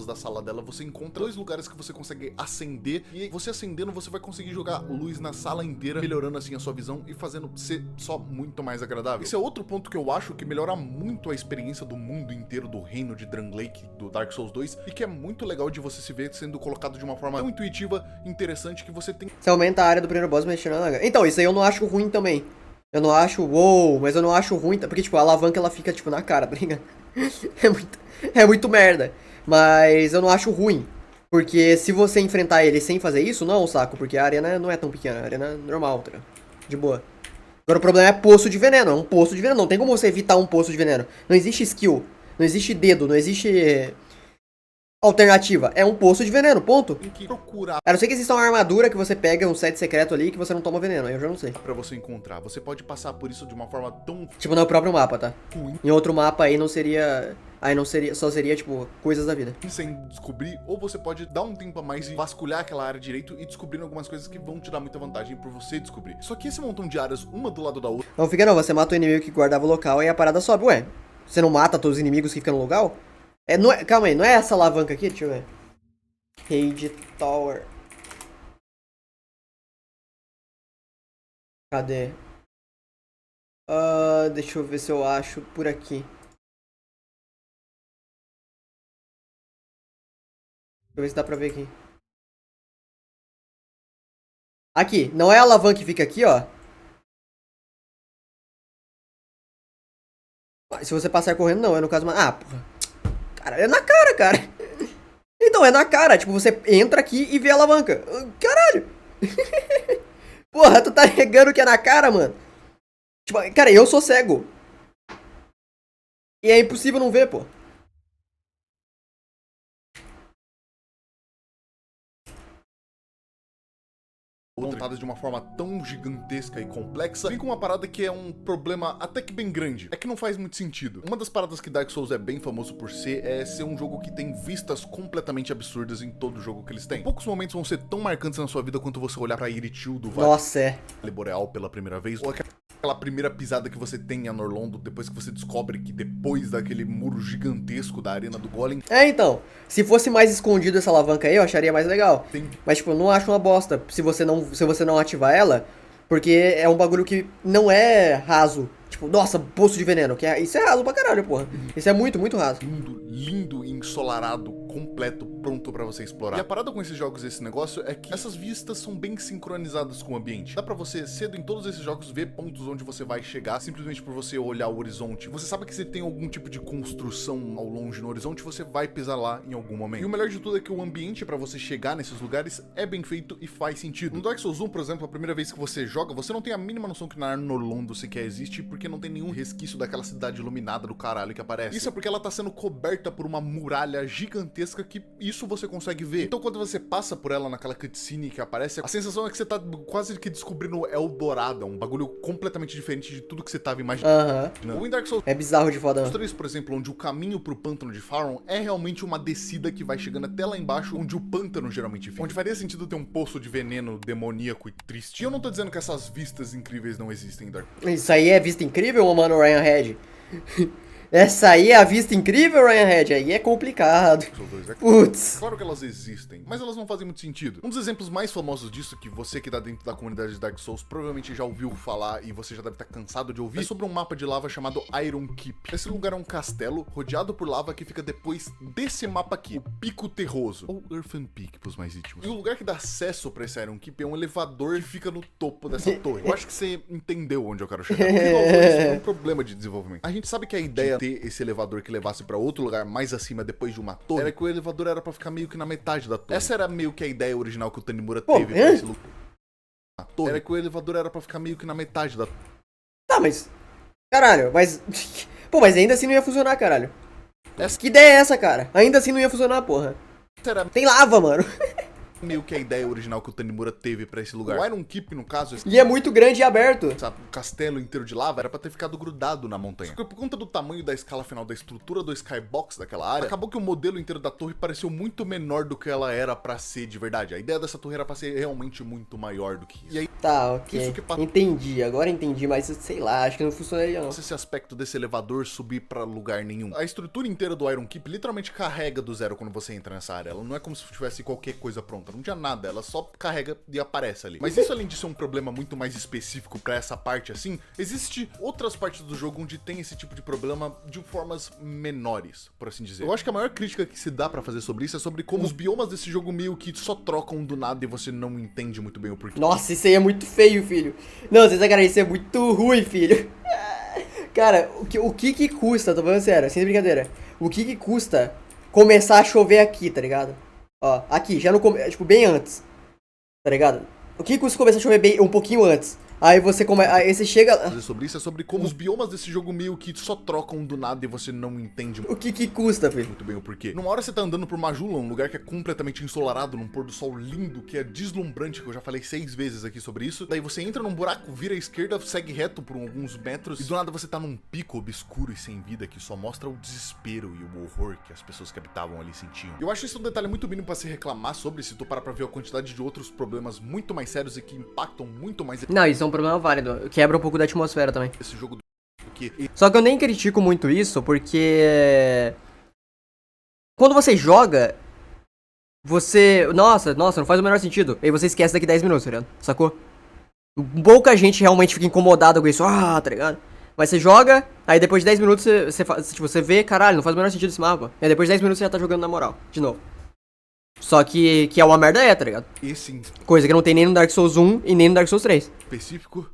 Da sala dela, você encontra 2 lugares que você consegue acender, e você acendendo, você vai conseguir jogar luz na sala inteira, melhorando assim a sua visão e fazendo ser só muito mais agradável. Esse é outro ponto que eu acho que melhora muito a experiência do mundo inteiro do reino de Drangleic, do Dark Souls 2, e que é muito legal de você se ver sendo colocado de uma forma tão intuitiva, interessante, que você tem... Você aumenta a área do primeiro boss mexendo na... Então, isso aí eu não acho ruim também. Eu não acho, uou, mas eu não acho ruim, porque, tipo, a alavanca ela fica, tipo, na cara, tá ligado? É muito merda. Mas eu não acho ruim. Porque se você enfrentar ele sem fazer isso, não é um saco, porque a arena não é tão pequena, a arena é normal, tá ligado? De boa. Agora o problema é poço de veneno, é um poço de veneno, não tem como você evitar um poço de veneno. Não existe skill, não existe dedo, não existe alternativa, é um poço de veneno, ponto. Tem que procurar A não ser que exista uma armadura que você pega, um set secreto ali, que você não toma veneno, aí eu já não sei. pra você encontrar. Você pode passar por isso de uma forma tão Tipo no próprio mapa, tá? ruim Em outro mapa aí não seria... Aí não seria, só seria, tipo, coisas da vida. sem descobrir, ou você pode dar um tempo a mais e vasculhar aquela área direito e descobrindo algumas coisas que vão te dar muita vantagem por você descobrir. Só que esse montão de áreas, uma do lado da outra, Não fica não, você mata o inimigo que guardava o local e a parada sobe. Ué, você não mata todos os inimigos que ficam no local? Não é, calma aí, não é essa alavanca aqui? Deixa eu ver. Raid Tower. Cadê? Deixa eu ver se eu acho por aqui. Deixa eu ver se dá pra ver aqui. Aqui, não é a alavanca que fica aqui, ó. Se você passar correndo, não, é no caso... Ah, porra. Cara, é na cara, cara. Então, é na cara. Tipo, você entra aqui e vê a alavanca. Caralho. Porra, tu tá negando que é na cara, mano? Tipo, cara, eu sou cego. E é impossível não ver, pô. montadas de uma forma tão gigantesca e complexa, vem com uma parada que é um problema até que bem grande. É que não faz muito sentido. Uma das paradas que Dark Souls é bem famoso por ser é ser um jogo que tem vistas completamente absurdas em todo jogo que eles têm. Poucos momentos vão ser tão marcantes na sua vida quanto você olhar pra Iritil do Nossa, é. Vale Boreal pela primeira vez, ou aquela primeira pisada que você tem em Anorlondo depois que você descobre que depois daquele muro gigantesco da arena do Golem... É, então, se fosse mais escondido essa alavanca aí, eu acharia mais legal. Tem... Mas, tipo, eu não acho uma bosta se você não ativar ela, porque é um bagulho que não é raso. Tipo, nossa, poço de veneno, isso é raso pra caralho, porra. Isso é muito, muito raso. Lindo, lindo e ensolarado, completo, pronto pra você explorar. E a parada com esses jogos, esse negócio, é que essas vistas são bem sincronizadas com o ambiente. Dá pra você, cedo em todos esses jogos, ver pontos onde você vai chegar, simplesmente por você olhar o horizonte. Você sabe que se tem algum tipo de construção ao longe no horizonte, você vai pisar lá em algum momento. E o melhor de tudo é que o ambiente pra você chegar nesses lugares é bem feito e faz sentido. No Dark Souls 1, por exemplo, a primeira vez que você joga, você não tem a mínima noção que na Anorlondo sequer existe, porque não tem nenhum resquício daquela cidade iluminada do caralho que aparece. Isso é porque ela tá sendo coberta por uma muralha gigantesca que isso você consegue ver. Então quando você passa por ela naquela cutscene que aparece, a sensação é que você tá quase que descobrindo Eldorado, um bagulho completamente diferente de tudo que você tava imaginando. Aham. O in Dark Souls É bizarro de foda. 3, por exemplo, onde o caminho pro pântano de Faron é realmente uma descida que vai chegando até lá embaixo, onde o pântano geralmente fica. Onde faria sentido ter um poço de veneno demoníaco e triste. E eu não tô dizendo que essas vistas incríveis não existem em Dark Souls. Isso aí é vista incrível, mano, Ryan Head? Essa aí é a vista incrível, Ryan Head? Aí é complicado. Putz. Claro que elas existem, mas elas não fazem muito sentido. Um dos exemplos mais famosos disso, que você que tá dentro da comunidade de Dark Souls provavelmente já ouviu falar e você já deve estar cansado de ouvir, é sobre um mapa de lava chamado Iron Keep. Esse lugar é um castelo rodeado por lava que fica depois desse mapa aqui, o Pico Terroso, ou Earthen Peak pros mais íntimos. E o lugar que dá acesso pra esse Iron Keep é um elevador que fica no topo dessa torre. Eu acho que você entendeu onde eu quero chegar. Porque isso é um problema de desenvolvimento. A gente sabe que a ideia ter esse elevador que levasse pra outro lugar mais acima depois de uma torre era que o elevador era pra ficar meio que na metade da torre. Essa era meio que a ideia original que o Tanimura teve pra esse lugar. A torre era que o elevador era pra ficar meio que na metade da torre. Tá, mas... Caralho, mas... Pô, mas ainda assim não ia funcionar, caralho. Que ideia é essa, cara? Ainda assim não ia funcionar, porra. Tem lava, mano. Meio que a ideia original que o Tanimura teve pra esse lugar. O Iron Keep, no caso... E é muito grande e aberto. O castelo inteiro de lava era pra ter ficado grudado na montanha. Só que por conta do tamanho da escala final da estrutura do Skybox daquela área, acabou que o modelo inteiro da torre pareceu muito menor do que ela era pra ser de verdade. A ideia dessa torre era pra ser realmente muito maior do que isso. E aí... Tá, ok. Entendi, agora entendi, mas sei lá, acho que não funcionaria não. Esse aspecto desse elevador subir pra lugar nenhum. A estrutura inteira do Iron Keep literalmente carrega do zero quando você entra nessa área. Ela não é como se tivesse qualquer coisa pronta. pronta, não tinha nada, ela só carrega e aparece ali. Mas isso, além de ser um problema muito mais específico pra essa parte assim, existe outras partes do jogo onde tem esse tipo de problema de formas menores, por assim dizer. Eu acho que a maior crítica que se dá pra fazer sobre isso é sobre como os biomas desse jogo meio que só trocam do nada e você não entende muito bem o porquê. Nossa, isso aí é muito feio, filho. Não, vocês sacanagem, isso é muito ruim, filho. Cara, o que custa, tô falando sério, sem brincadeira. O que custa começar a chover aqui, tá ligado? Ó, aqui, já no começo, tipo, bem antes, tá ligado? O que custa começar a chover bem, um pouquinho antes? Aí você chega... Fazer sobre isso é sobre como os biomas desse jogo meio que só trocam do nada e você não entende O que custa, filho? muito bem o porquê. Numa hora você tá andando por Majula, um lugar que é completamente ensolarado, num pôr do sol lindo, que é deslumbrante, que eu já falei 6 vezes aqui sobre isso. Daí você entra num buraco, vira à esquerda, segue reto por alguns metros, e do nada você tá num pico obscuro e sem vida que só mostra o desespero e o horror que as pessoas que habitavam ali sentiam. Eu acho isso um detalhe muito mínimo pra se reclamar sobre, se tu parar pra ver a quantidade de outros problemas muito mais sérios e que impactam muito mais Não, isso é um problema válido. Quebra um pouco da atmosfera também. esse jogo do que... Só que eu nem critico muito isso, porque... Quando você joga, você... Nossa, não faz o menor sentido. Aí você esquece daqui 10 minutos, tá ligado? Sacou? Pouca gente realmente fica incomodada com isso. Ah, tá ligado? Mas você joga, aí depois de 10 minutos você vê, caralho, não faz o menor sentido esse mapa. E aí depois de 10 minutos você já tá jogando na moral, de novo. Só que é uma merda tá ligado? Esse Coisa que não tem nem no Dark Souls 1 e nem no Dark Souls 3. específico...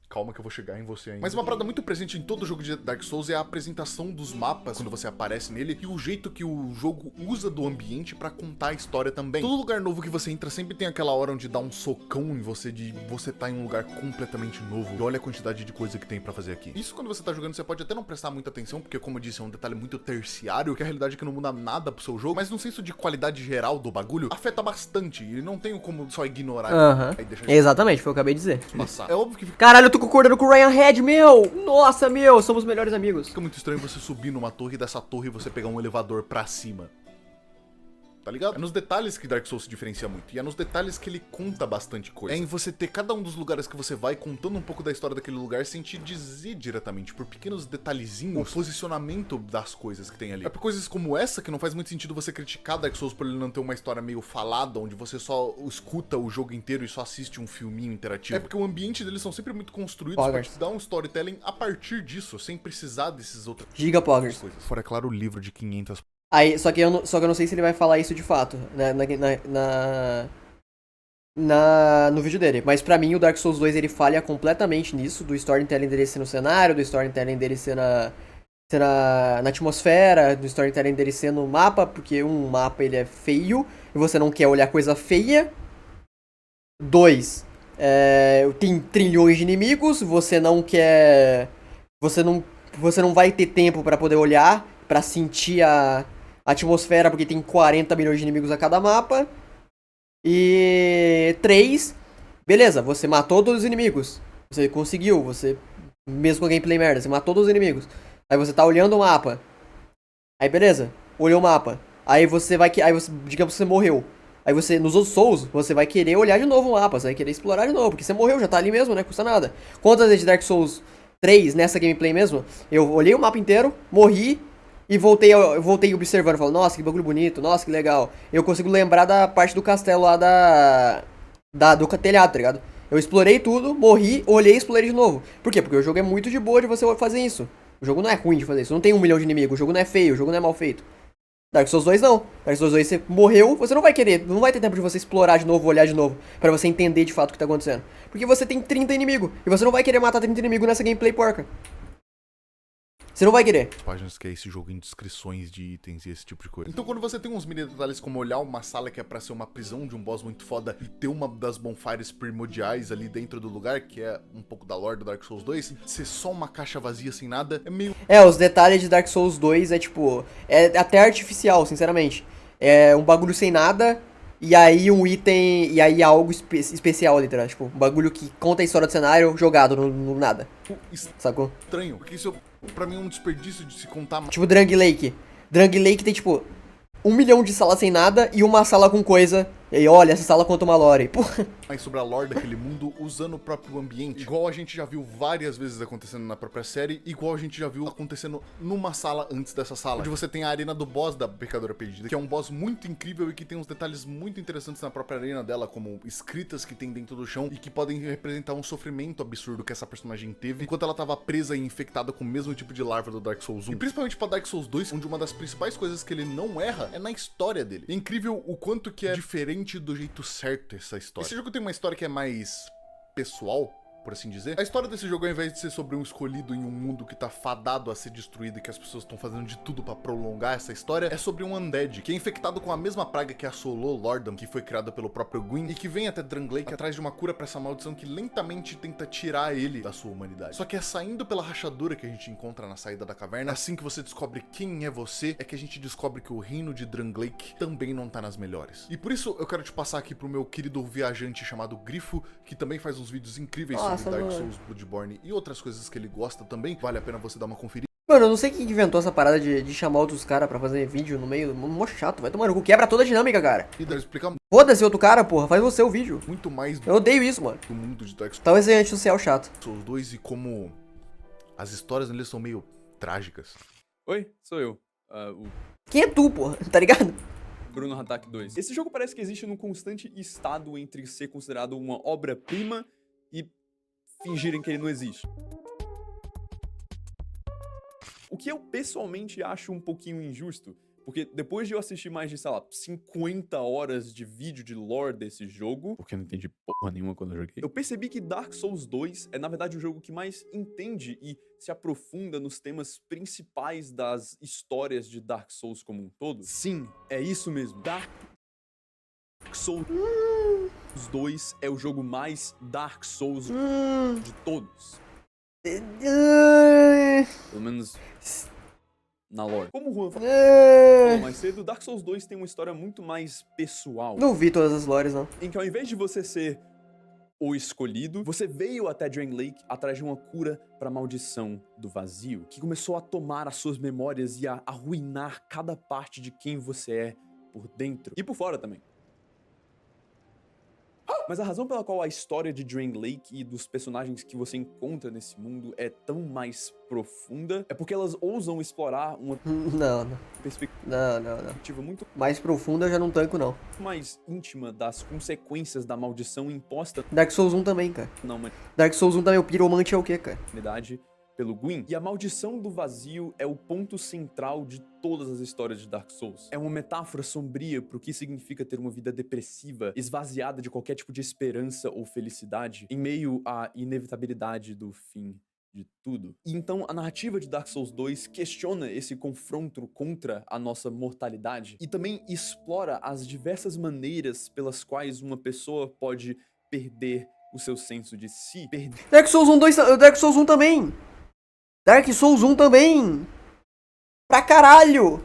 Calma que eu vou chegar em você ainda. Mas uma parada muito presente em todo jogo de Dark Souls é a apresentação dos mapas quando você aparece nele e o jeito que o jogo usa do ambiente pra contar a história também. Todo lugar novo que você entra sempre tem aquela hora onde dá um socão em você de você tá em um lugar completamente novo e olha a quantidade de coisa que tem pra fazer aqui. Isso quando você tá jogando você pode até não prestar muita atenção porque, como eu disse, é um detalhe muito terciário, que a realidade é que não muda nada pro seu jogo, mas no senso de qualidade geral do bagulho, afeta bastante e não tem como só ignorar e deixar Exatamente, foi o que eu acabei de dizer. passar. É óbvio que Caralho, eu tô concordando com o Ryan Head, meu! Nossa, meu, somos melhores amigos. fica muito estranho você subir numa torre e dessa torre você pegar um elevador pra cima. Tá ligado? É nos detalhes que Dark Souls se diferencia muito. E é nos detalhes que ele conta bastante coisa. É em você ter cada um dos lugares que você vai contando um pouco da história daquele lugar sem te dizer diretamente, por pequenos detalhezinhos, o posicionamento das coisas que tem ali. É por coisas como essa que não faz muito sentido você criticar Dark Souls por ele não ter uma história meio falada, onde você só escuta o jogo inteiro e só assiste um filminho interativo. É porque o ambiente deles são sempre muito construídos pra te dar um storytelling a partir disso, sem precisar desses outros Giga Poggers. coisas. Fora, é claro, o livro de 500 Aí, só que eu não sei se ele vai falar isso de fato, né, no vídeo dele. Mas pra mim o Dark Souls 2 ele falha completamente nisso, do storytelling dele ser no cenário, do storytelling dele ser na atmosfera, do storytelling dele ser no mapa, porque um mapa ele é feio e você não quer olhar coisa feia. 2, tem trilhões de inimigos, você não quer... Você não vai ter tempo pra poder olhar, pra sentir a atmosfera, porque tem 40 milhões de inimigos a cada mapa. E 3, beleza, você matou todos os inimigos. Você conseguiu, mesmo com gameplay merda, você matou todos os inimigos. Aí você tá olhando o mapa. Aí beleza, olhou o mapa. Aí você, digamos que você morreu. Aí você, nos outros Souls, você vai querer olhar de novo o mapa, você vai querer explorar de novo, porque você morreu, já tá ali mesmo, né, custa nada. Quantas vezes de Dark Souls 3, nessa gameplay mesmo, eu olhei o mapa inteiro, morri, e voltei observando, falando, nossa, que bagulho bonito, nossa, que legal. Eu consigo lembrar da parte do castelo lá do telhado, tá ligado? Eu explorei tudo, morri, olhei e explorei de novo. Por quê? Porque o jogo é muito de boa de você fazer isso. O jogo não é ruim de fazer isso, não tem 1 milhão de inimigos, o jogo não é feio, o jogo não é mal feito. Dark Souls 2 não. Dark Souls 2 você morreu, você não vai querer, não vai ter tempo de você explorar de novo, olhar de novo, pra você entender de fato o que tá acontecendo. Porque você tem 30 inimigos, e você não vai querer matar 30 inimigos nessa gameplay porca. Você não vai querer. As páginas que é esse jogo em descrições de itens e esse tipo de coisa. Então quando você tem uns mini detalhes como olhar uma sala que é pra ser uma prisão de um boss muito foda e ter uma das bonfires primordiais ali dentro do lugar, que é um pouco da lore do Dark Souls 2, ser só uma caixa vazia sem nada, é meio... Os detalhes de Dark Souls 2 é tipo... É até artificial, sinceramente. É um bagulho sem nada... E aí um item, e aí algo especial ali, tá? Tipo, um bagulho que conta a história do cenário jogado no nada. Sacou? Estranho, porque isso pra mim é um desperdício de se contar. Tipo Drang Lake. Drang Lake tem tipo 1 milhão de salas sem nada e uma sala com coisa E aí, olha, essa sala conta uma lore. Porra. Mais sobre a lore daquele mundo usando o próprio ambiente. Igual a gente já viu várias vezes acontecendo na própria série, igual a gente já viu acontecendo numa sala antes dessa sala. Onde você tem a arena do boss da Pecadora Perdida, que é um boss muito incrível e que tem uns detalhes muito interessantes na própria arena dela, como escritas que tem dentro do chão e que podem representar um sofrimento absurdo que essa personagem teve enquanto ela tava presa e infectada com o mesmo tipo de larva do Dark Souls 1. E principalmente pra Dark Souls 2, onde uma das principais coisas que ele não erra é na história dele. É incrível o quanto que é diferente do jeito certo essa história. Esse jogo tem uma história que é mais pessoal, por assim dizer. A história desse jogo, ao invés de ser sobre um escolhido em um mundo que tá fadado a ser destruído e que as pessoas estão fazendo de tudo pra prolongar essa história, é sobre um undead, que é infectado com a mesma praga que assolou Lordran, que foi criada pelo próprio Gwyn, e que vem até Drangleic atrás de uma cura pra essa maldição que lentamente tenta tirar ele da sua humanidade. Só que é saindo pela rachadura que a gente encontra na saída da caverna, assim que você descobre quem é você, é que a gente descobre que o reino de Drangleic também não tá nas melhores. E por isso eu quero te passar aqui pro meu querido viajante chamado Grifo, que também faz uns vídeos incríveis sobre Dark Souls, Bloodborne e outras coisas que ele gosta também. Vale a pena você dar uma conferida. Mano, eu não sei quem inventou essa parada de chamar outros caras pra fazer vídeo no meio. Mó chato, vai tomar no cu. Quebra toda a dinâmica, cara. E deve explicar Foda-se outro cara, porra. Faz você o vídeo. muito mais Eu odeio isso, mano. do mundo de Dark Talvez seja antissocial chato. Souls 2 e como as histórias neles são meio trágicas. Oi, sou eu, o Quem é tu, porra? Tá ligado? Bruno Hatak 2. Esse jogo parece que existe num constante estado entre ser considerado uma obra-prima e fingirem que ele não existe. O que eu pessoalmente acho um pouquinho injusto, porque depois de eu assistir mais de, sei lá, 50 horas de vídeo de lore desse jogo, porque eu não entendi porra nenhuma quando eu joguei, eu percebi que Dark Souls 2 é, na verdade, o jogo que mais entende e se aprofunda nos temas principais das histórias de Dark Souls como um todo. Sim, é isso mesmo. Dark Souls 2 é o jogo mais Dark Souls de todos. Pelo menos na lore. Como o Juan falou mais cedo, Dark Souls 2 tem uma história muito mais pessoal. Não vi todas as lores, não. Em que ao invés de você ser o escolhido, você veio até Drangleic atrás de uma cura pra maldição do vazio, que começou a tomar as suas memórias e a arruinar cada parte de quem você é por dentro e por fora também. Mas a razão pela qual a história de Drangleic e dos personagens que você encontra nesse mundo é tão mais profunda é porque elas ousam explorar uma Não. perspectiva muito Mais profunda eu já não tanco, não. mais íntima das consequências da maldição imposta Dark Souls 1 também, cara. na Dark Souls 1 também, o piromante é o quê, cara? humanidade pelo Gwyn. E a maldição do vazio é o ponto central de todas as histórias de Dark Souls. É uma metáfora sombria pro que significa ter uma vida depressiva, esvaziada de qualquer tipo de esperança ou felicidade, em meio à inevitabilidade do fim de tudo. E então a narrativa de Dark Souls 2 questiona esse confronto contra a nossa mortalidade e também explora as diversas maneiras pelas quais uma pessoa pode perder o seu senso de si, Dark Souls 1, Dark Souls 1 também. Dark Souls 1 também. Pra caralho.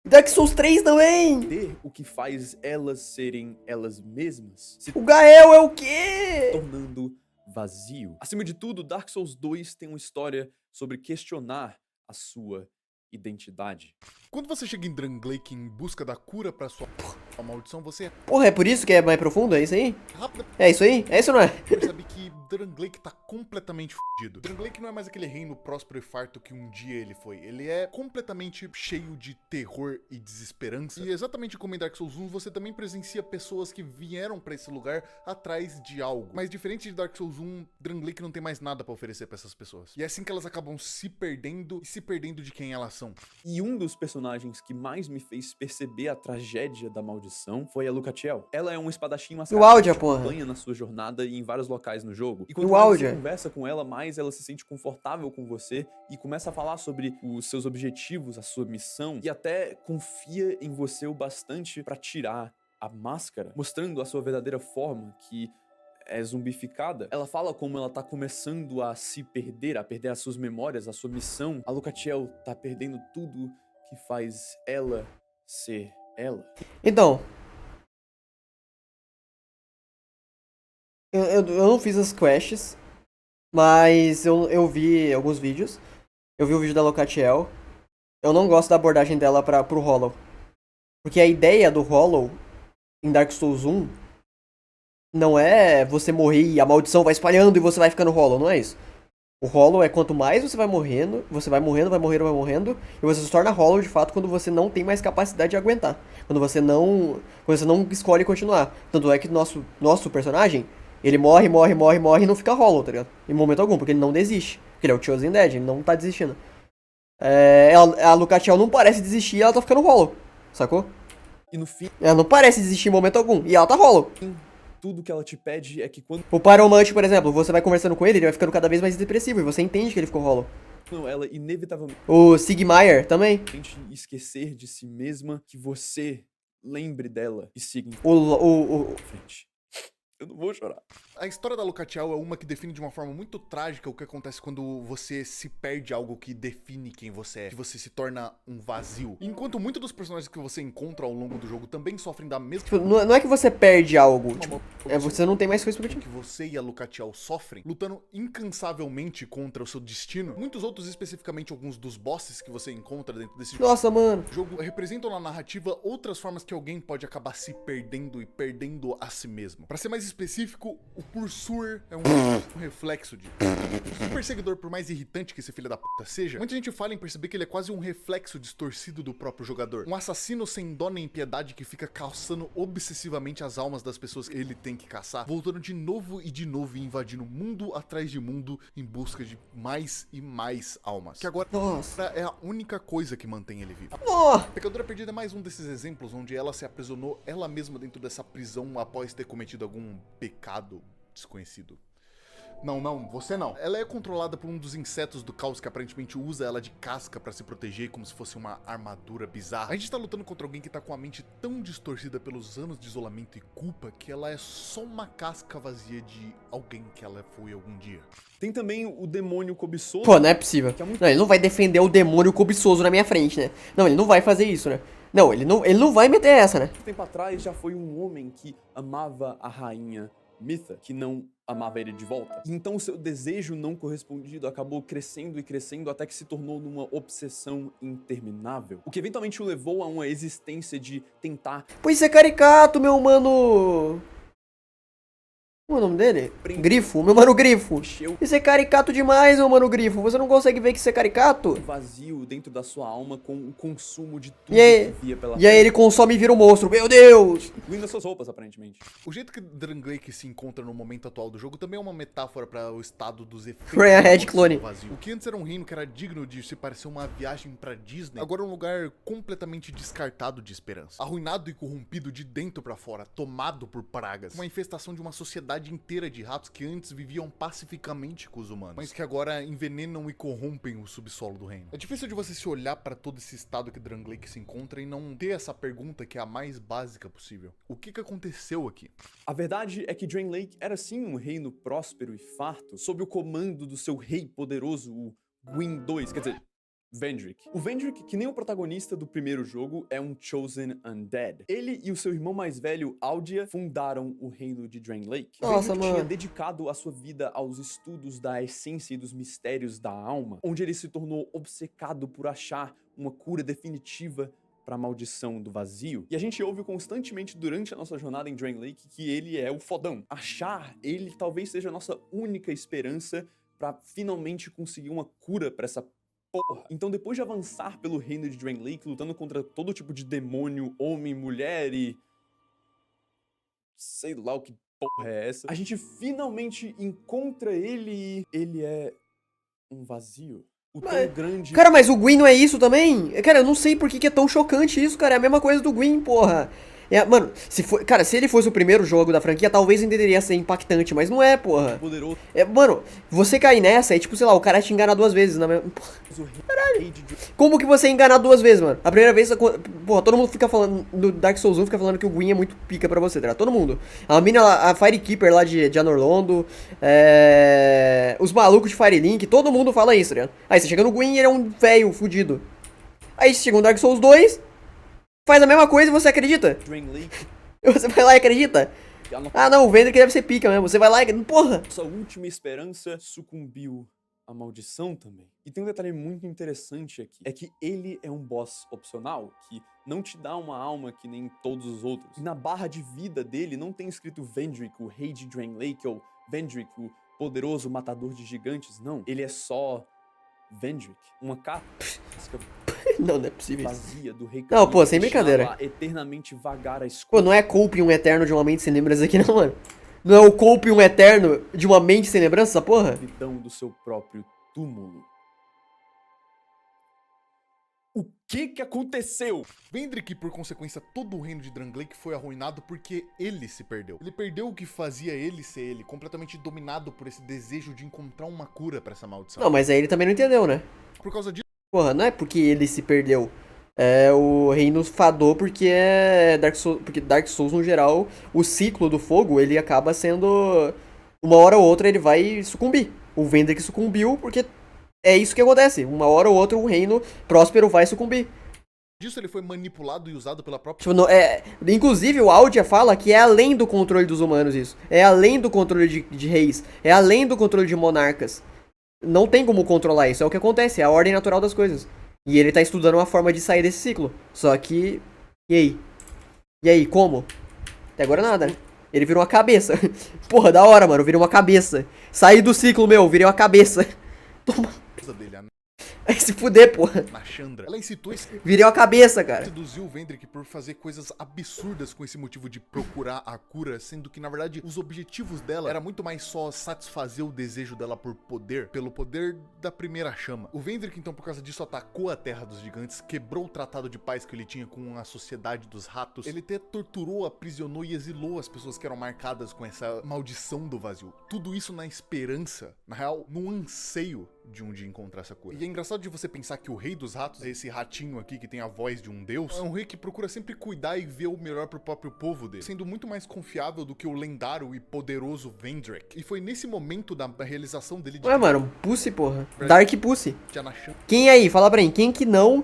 Dark Souls 3 também. perder o que faz elas serem elas mesmas, se O Gael é o quê? tornando vazio. Acima de tudo, Dark Souls 2 tem uma história sobre questionar a sua identidade. Quando você chega em Drangleic em busca da cura pra sua maldição, você Porra, é por isso que é mais profundo? É isso aí? rápido É isso aí? É isso ou não é? percebe que Drangleic tá completamente fudido. Drangleic não é mais aquele reino próspero e farto que um dia ele foi. Ele é completamente cheio de terror e desesperança. E exatamente como em Dark Souls 1, você também presencia pessoas que vieram pra esse lugar atrás de algo. Mas diferente de Dark Souls 1, Drangleic não tem mais nada pra oferecer pra essas pessoas. E é assim que elas acabam se perdendo e se perdendo de quem elas são. E um dos personagens que mais me fez perceber a tragédia da maldição foi a Lucatiel. Ela é um espadachim mascarado Áudia, que te porra. acompanha na sua jornada e em vários locais no jogo. E E quanto o mais Áudia? você conversa com ela, mais ela se sente confortável com você e começa a falar sobre os seus objetivos, a sua missão e até confia em você o bastante pra tirar a máscara, mostrando a sua verdadeira forma, que é zumbificada. Ela fala como ela tá começando a se perder, a perder as suas memórias, a sua missão. A Lucatiel tá perdendo tudo que faz ela ser ela. Então. Eu não fiz as quests, mas eu vi alguns vídeos. Eu vi o vídeo da Locatiel. Eu não gosto da abordagem dela pro Hollow. Porque a ideia do Hollow em Dark Souls 1 não é você morrer e a maldição vai espalhando e você vai ficando hollow, não é isso. O hollow é quanto mais você vai morrendo, vai morrendo, e você se torna hollow de fato quando você não tem mais capacidade de aguentar. Quando você não escolhe continuar. Tanto é que nosso personagem, ele morre e não fica hollow, tá ligado? Em momento algum, porque ele não desiste. Porque ele é o Chosen Dead, ele não tá desistindo. A Lucatiel não parece desistir e ela tá ficando hollow, sacou? E no fim, Ela não parece desistir em momento algum, e ela tá hollow. tudo que ela te pede é que quando O Pyromante, por exemplo, você vai conversando com ele vai ficando cada vez mais depressivo, e você entende que ele ficou hollow. ela inevitavelmente O Sigmire também. esquecer de si mesma, que você lembre dela e siga O em frente. Eu não vou chorar. A história da Lucatiel é uma que define de uma forma muito trágica o que acontece quando você se perde algo que define quem você é, que você se torna um vazio. Enquanto muitos dos personagens que você encontra ao longo do jogo também sofrem da mesma Tipo, não é que você perde algo, tipo, você não tem mais coisa pra ti. que você e a Lucatiel sofrem, lutando incansavelmente contra o seu destino. Muitos outros, especificamente alguns dos bosses que você encontra dentro desse Nossa, mano. jogo, representam na narrativa outras formas que alguém pode acabar se perdendo e perdendo a si mesmo. Pra ser mais específico, o Pursuer é um reflexo de... O perseguidor, por mais irritante que esse filho da puta seja, muita gente fala em perceber que ele é quase um reflexo distorcido do próprio jogador. Um assassino sem dó nem piedade que fica caçando obsessivamente as almas das pessoas que ele tem que caçar, voltando de novo e invadindo mundo atrás de mundo em busca de mais e mais almas. Que agora Nossa. é a única coisa que mantém ele vivo. Oh. A Pecadora Perdida é mais um desses exemplos onde ela se aprisionou ela mesma dentro dessa prisão após ter cometido algum pecado desconhecido. Não, você não. Ela é controlada por um dos insetos do caos que aparentemente usa ela de casca pra se proteger como se fosse uma armadura bizarra. A gente tá lutando contra alguém que tá com a mente tão distorcida pelos anos de isolamento e culpa que ela é só uma casca vazia de alguém que ela foi algum dia. Tem também o demônio cobiçoso. Pô, não é possível. Não, ele não vai defender o demônio cobiçoso na minha frente, né? Não, ele não vai fazer isso, né? Não, ele não vai meter essa, né? Tempo atrás já foi um homem que amava a rainha Mitha, que não amava ele de volta. Então seu desejo não correspondido acabou crescendo e crescendo até que se tornou numa obsessão interminável. O que eventualmente o levou a uma existência de tentar... Pô, isso é caricato, meu mano... Qual é o nome dele? Grifo, meu mano Grifo. Isso é caricato demais, meu mano Grifo. Você não consegue ver que isso é caricato? Vazio dentro da sua alma com o consumo de tudo E aí, que via pela e aí ele consome e vira um monstro. Meu Deus! incluindo as suas roupas, aparentemente. O jeito que Drangleic se encontra no momento atual do jogo também é uma metáfora para o estado dos efeitos Raya Red do Clone. vazio. O que antes era um reino que era digno de se parecer uma viagem pra Disney, agora é um lugar completamente descartado de esperança. Arruinado e corrompido de dentro pra fora, tomado por pragas. Uma infestação de uma sociedade inteira de ratos que antes viviam pacificamente com os humanos, mas que agora envenenam e corrompem o subsolo do reino. É difícil de você se olhar para todo esse estado que Drangleic se encontra e não ter essa pergunta que é a mais básica possível. O que aconteceu aqui? A verdade é que Drain Lake era sim um reino próspero e farto, sob o comando do seu rei poderoso, o Gwyn II, quer dizer, Vendrick. O Vendrick, que nem o protagonista do primeiro jogo, é um Chosen Undead. Ele e o seu irmão mais velho, Aldia, fundaram o reino de Drain Lake. Nossa, Vendrick tinha mano. dedicado a sua vida aos estudos da essência e dos mistérios da alma, onde ele se tornou obcecado por achar uma cura definitiva para a maldição do vazio. E a gente ouve constantemente durante a nossa jornada em Drain Lake que ele é o fodão. Achar ele talvez seja a nossa única esperança para finalmente conseguir uma cura para essa porra. Então, depois de avançar pelo reino de Drain Lake, lutando contra todo tipo de demônio, homem, mulher e... sei lá o que porra é essa, a gente finalmente encontra ele e... ele é um vazio. O tão grande... Cara, mas o Gwyn não é isso também? Cara, eu não sei por que é tão chocante isso, cara. É a mesma coisa do Gwyn, porra. Mano, se ele fosse o primeiro jogo da franquia, talvez entenderia ser impactante, mas não é, porra. poderoso. Mano, você cair nessa é tipo, sei lá, o cara te engana duas vezes na mesma... Caralho. Como que você engana duas vezes, mano? A primeira vez, porra, todo mundo fica falando, no Dark Souls 1 fica falando que o Gwyn é muito pica pra você, tá ligado? Todo mundo. A mina, a Firekeeper lá de Anorlondo, os malucos de Firelink, todo mundo fala isso, tá ligado? Aí você chega no Gwyn e ele é um velho fudido. Aí você chega no Dark Souls 2, faz a mesma coisa e você acredita? Drain Lake. Você vai lá e acredita? Ah não, o Vendrick deve ser pica mesmo. Você vai lá e... Porra! Nossa última esperança sucumbiu a maldição também. E tem um detalhe muito interessante aqui, é que ele é um boss opcional, que não te dá uma alma que nem todos os outros. E na barra de vida dele não tem escrito Vendrick, o rei de Drain Lake, ou Vendrick, o poderoso matador de gigantes, não. Ele é só Vendrick, uma casca Não é possível. vazia do rei. Não, pô, sem brincadeira. Lá, eternamente vagar a Pô, escuridão não é Copium eterno de uma mente sem lembrança aqui não, mano. Não é o Copium eterno de uma mente sem lembrança, essa porra? do seu próprio túmulo. O que aconteceu? Vendrick, por consequência, todo o reino de Drangleic foi arruinado porque ele se perdeu. Ele perdeu o que fazia ele ser ele, completamente dominado por esse desejo de encontrar uma cura pra essa maldição. Não, mas aí ele também não entendeu, né? Por causa disso, Porra, não é porque ele se perdeu. É o reino fadou porque é Dark Souls, porque Dark Souls no geral, o ciclo do fogo, ele acaba sendo uma hora ou outra ele vai sucumbir. O Vendrick sucumbiu porque é isso que acontece. Uma hora ou outra o reino próspero vai sucumbir. ele foi manipulado e usado pela própria... Tipo, inclusive o Aldia fala que é além do controle dos humanos isso. É além do controle de reis. É além do controle de monarcas. Não tem como controlar isso. É o que acontece. É a ordem natural das coisas. E ele tá estudando uma forma de sair desse ciclo. Só que... E aí? E aí, como? Até agora nada, né? Ele virou uma cabeça. Porra, da hora, mano. Virei uma cabeça. Saí do ciclo, meu. Virei uma cabeça. Toma. dele, a Vai se fuder, porra. Nashandra. Ela incitou esse... Virei uma cabeça, cara. Seduziu o Vendrick por fazer coisas absurdas com esse motivo de procurar a cura, sendo que, na verdade, os objetivos dela era muito mais só satisfazer o desejo dela por poder, pelo poder da primeira chama. O Vendrick, então, por causa disso, atacou a Terra dos Gigantes, quebrou o tratado de paz que ele tinha com a Sociedade dos Ratos. Ele até torturou, aprisionou e exilou as pessoas que eram marcadas com essa maldição do vazio. Tudo isso na esperança, na real, no anseio de um dia encontrar essa cura. E é engraçado de você pensar que o Rei dos Ratos, esse ratinho aqui que tem a voz de um deus, é um rei que procura sempre cuidar e ver o melhor pro próprio povo dele, sendo muito mais confiável do que o lendário e poderoso Vendrick. E foi nesse momento da realização dele de... Ué, mano, Pussy, porra. Dark Pussy. de Anashandra Quem aí? Fala pra mim. Quem que não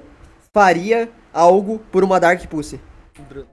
faria algo por uma Dark Pussy?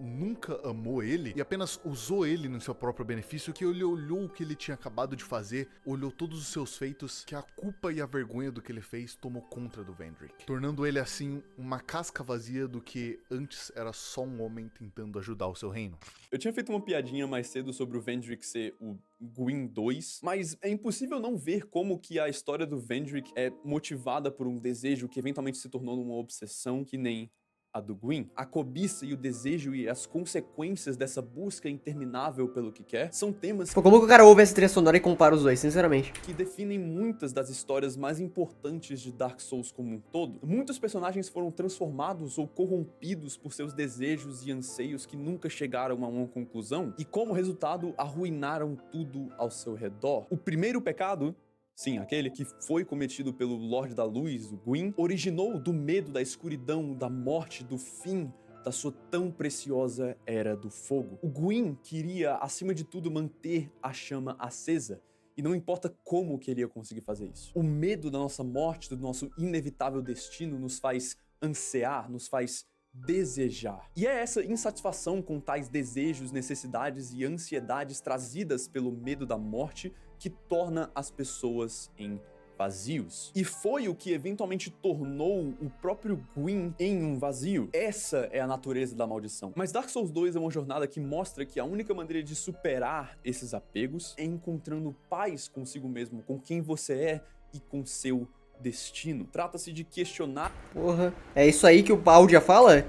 nunca amou ele e apenas usou ele no seu próprio benefício, que ele olhou o que ele tinha acabado de fazer, olhou todos os seus feitos, que a culpa e a vergonha do que ele fez tomou conta do Vendrick, tornando ele assim uma casca vazia do que antes era só um homem tentando ajudar o seu reino. Eu tinha feito uma piadinha mais cedo sobre o Vendrick ser o Gwyn 2, mas é impossível não ver como que a história do Vendrick é motivada por um desejo que eventualmente se tornou numa obsessão que nem a do Gwyn. A cobiça e o desejo e as consequências dessa busca interminável pelo que quer são temas Pô, como que o cara ouve essa trilha sonora e compara os dois, sinceramente? que definem muitas das histórias mais importantes de Dark Souls como um todo. Muitos personagens foram transformados ou corrompidos por seus desejos e anseios que nunca chegaram a uma conclusão e, como resultado, arruinaram tudo ao seu redor. O primeiro pecado, sim, aquele que foi cometido pelo Lorde da Luz, o Gwyn, originou do medo da escuridão, da morte, do fim da sua tão preciosa Era do Fogo. O Gwyn queria, acima de tudo, manter a chama acesa, e não importa como que ele ia conseguir fazer isso. O medo da nossa morte, do nosso inevitável destino, nos faz ansiar, nos faz desejar. E é essa insatisfação com tais desejos, necessidades e ansiedades trazidas pelo medo da morte que torna as pessoas em vazios. E foi o que eventualmente tornou o próprio Gwyn em um vazio. Essa é a natureza da maldição. Mas Dark Souls 2 é uma jornada que mostra que a única maneira de superar esses apegos é encontrando paz consigo mesmo, com quem você é e com seu destino. Trata-se de questionar... Porra, é isso aí que o Aldia fala?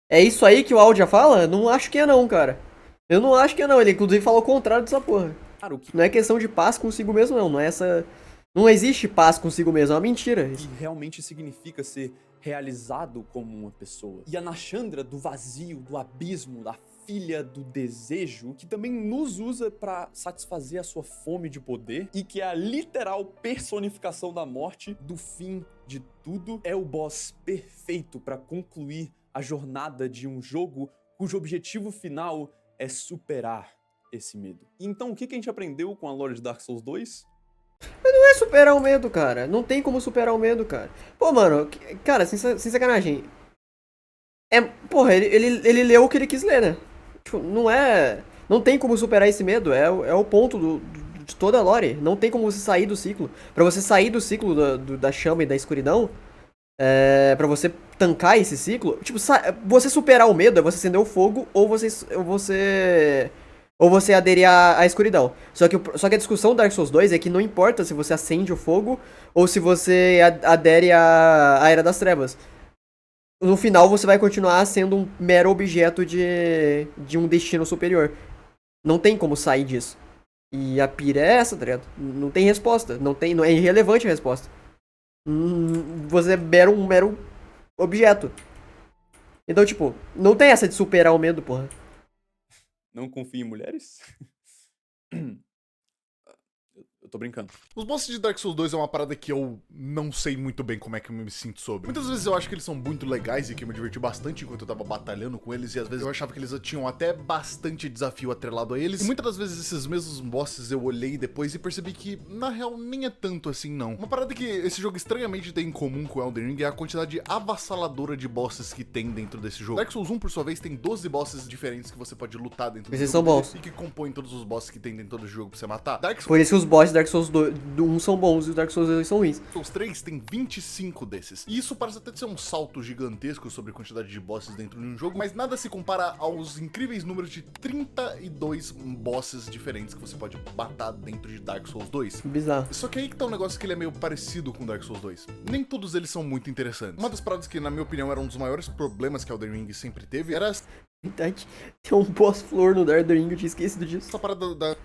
É isso aí que o Aldia fala? Não acho que é não, cara. Eu não acho que é não, ele inclusive falou o contrário dessa porra. o que Não é questão de paz consigo mesmo não, não é essa... Não existe paz consigo mesmo, é uma mentira. realmente significa ser realizado como uma pessoa. E a Nashandra do vazio, do abismo, da filha do desejo, que também nos usa pra satisfazer a sua fome de poder e que é a literal personificação da morte, do fim de tudo, é o boss perfeito pra concluir a jornada de um jogo cujo objetivo final é superar esse medo. Então, o que a gente aprendeu com a lore de Dark Souls 2? Não é superar o medo, cara. Não tem como superar o medo, cara. Pô, mano, cara, sem sacanagem. Porra, ele leu o que ele quis ler, né? Tipo, não é... Não tem como superar esse medo. É o ponto de toda a lore. Não tem como você sair do ciclo. Pra você sair do ciclo da chama e da escuridão, pra você tancar esse ciclo, tipo, você superar o medo é você acender o fogo ou você aderir à escuridão. Só que a discussão do Dark Souls 2 é que não importa se você acende o fogo ou se você adere à Era das Trevas. No final você vai continuar sendo um mero objeto de um destino superior. Não tem como sair disso. E a pira é essa, tá ligado? Não tem resposta. Não é irrelevante a resposta. Você é um mero objeto. Então, tipo, não tem essa de superar o medo, porra. Não confia em mulheres? Eu tô brincando. Os bosses de Dark Souls 2 é uma parada que eu não sei muito bem como é que eu me sinto sobre. Muitas vezes eu acho que eles são muito legais e que eu me diverti bastante enquanto eu tava batalhando com eles, e às vezes eu achava que eles tinham até bastante desafio atrelado a eles. E muitas das vezes esses mesmos bosses eu olhei depois e percebi que, na real, nem é tanto assim, não. Uma parada que esse jogo estranhamente tem em comum com Elden Ring é a quantidade avassaladora de bosses que tem dentro desse jogo. Dark Souls 1, por sua vez, tem 12 bosses diferentes que você pode lutar dentro do jogo. Esses são bons. E que compõem todos os bosses que tem dentro do jogo pra você matar. Por isso que os bosses de Dark Souls 1 são bons e os Dark Souls 2 são ruins. Souls 3 tem 25 desses. E isso parece até ser um salto gigantesco sobre a quantidade de bosses dentro de um jogo, mas nada se compara aos incríveis números de 32 bosses diferentes que você pode matar dentro de Dark Souls 2. Bizarro. Só que aí que tá um negócio que ele é meio parecido com Dark Souls 2. Nem todos eles são muito interessantes. Uma das paradas que, na minha opinião, era um dos maiores problemas que Elden Ring sempre teve era Verdade. Tem um boss flor no Elden Ring, eu tinha esquecido disso. essa parada da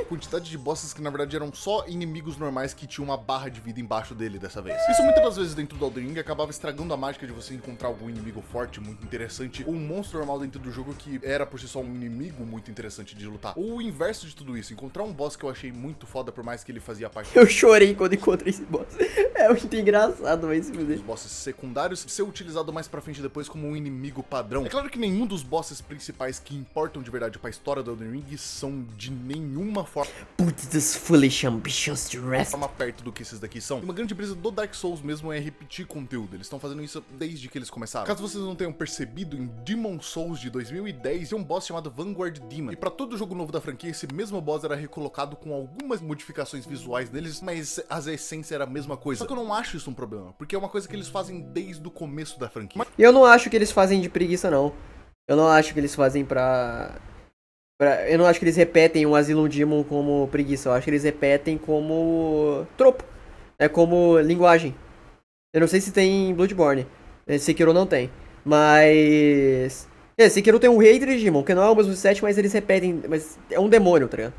quantidade de bosses que na verdade eram só inimigos normais que tinham uma barra de vida embaixo dele dessa vez. Isso muitas das vezes dentro do Elden Ring acabava estragando a mágica de você encontrar algum inimigo forte, muito interessante, ou um monstro normal dentro do jogo que era por si só um inimigo muito interessante de lutar. Ou o inverso de tudo isso, encontrar um boss que eu achei muito foda, por mais que ele fazia parte Eu chorei quando encontrei esse boss. É muito engraçado, mas dos bosses secundários, ser utilizado mais pra frente depois como um inimigo padrão. É claro que nenhum dos bosses principais que importam de verdade pra história do Elden Ring são de nenhuma forma Put this foolish ambitions to rest. perto do que esses daqui são. E uma grande brisa do Dark Souls mesmo é repetir conteúdo. Eles estão fazendo isso desde que eles começaram. Caso vocês não tenham percebido, em Demon Souls de 2010 tem um boss chamado Vanguard Demon. E pra todo jogo novo da franquia, esse mesmo boss era recolocado com algumas modificações visuais neles, mas a essência era a mesma coisa. Só que eu não acho isso um problema, porque é uma coisa que eles fazem desde o começo da franquia. E eu não acho que eles fazem de preguiça, não. Eu não acho que eles fazem eu não acho que eles repetem um Asylum Demon como preguiça. Eu acho que eles repetem como tropo. É como linguagem. Eu não sei se tem em Bloodborne. Sekiro não tem. Mas... Sekiro tem um Hatred Demon, que não é o mesmo set, mas eles repetem... Mas é um demônio, tá ligado?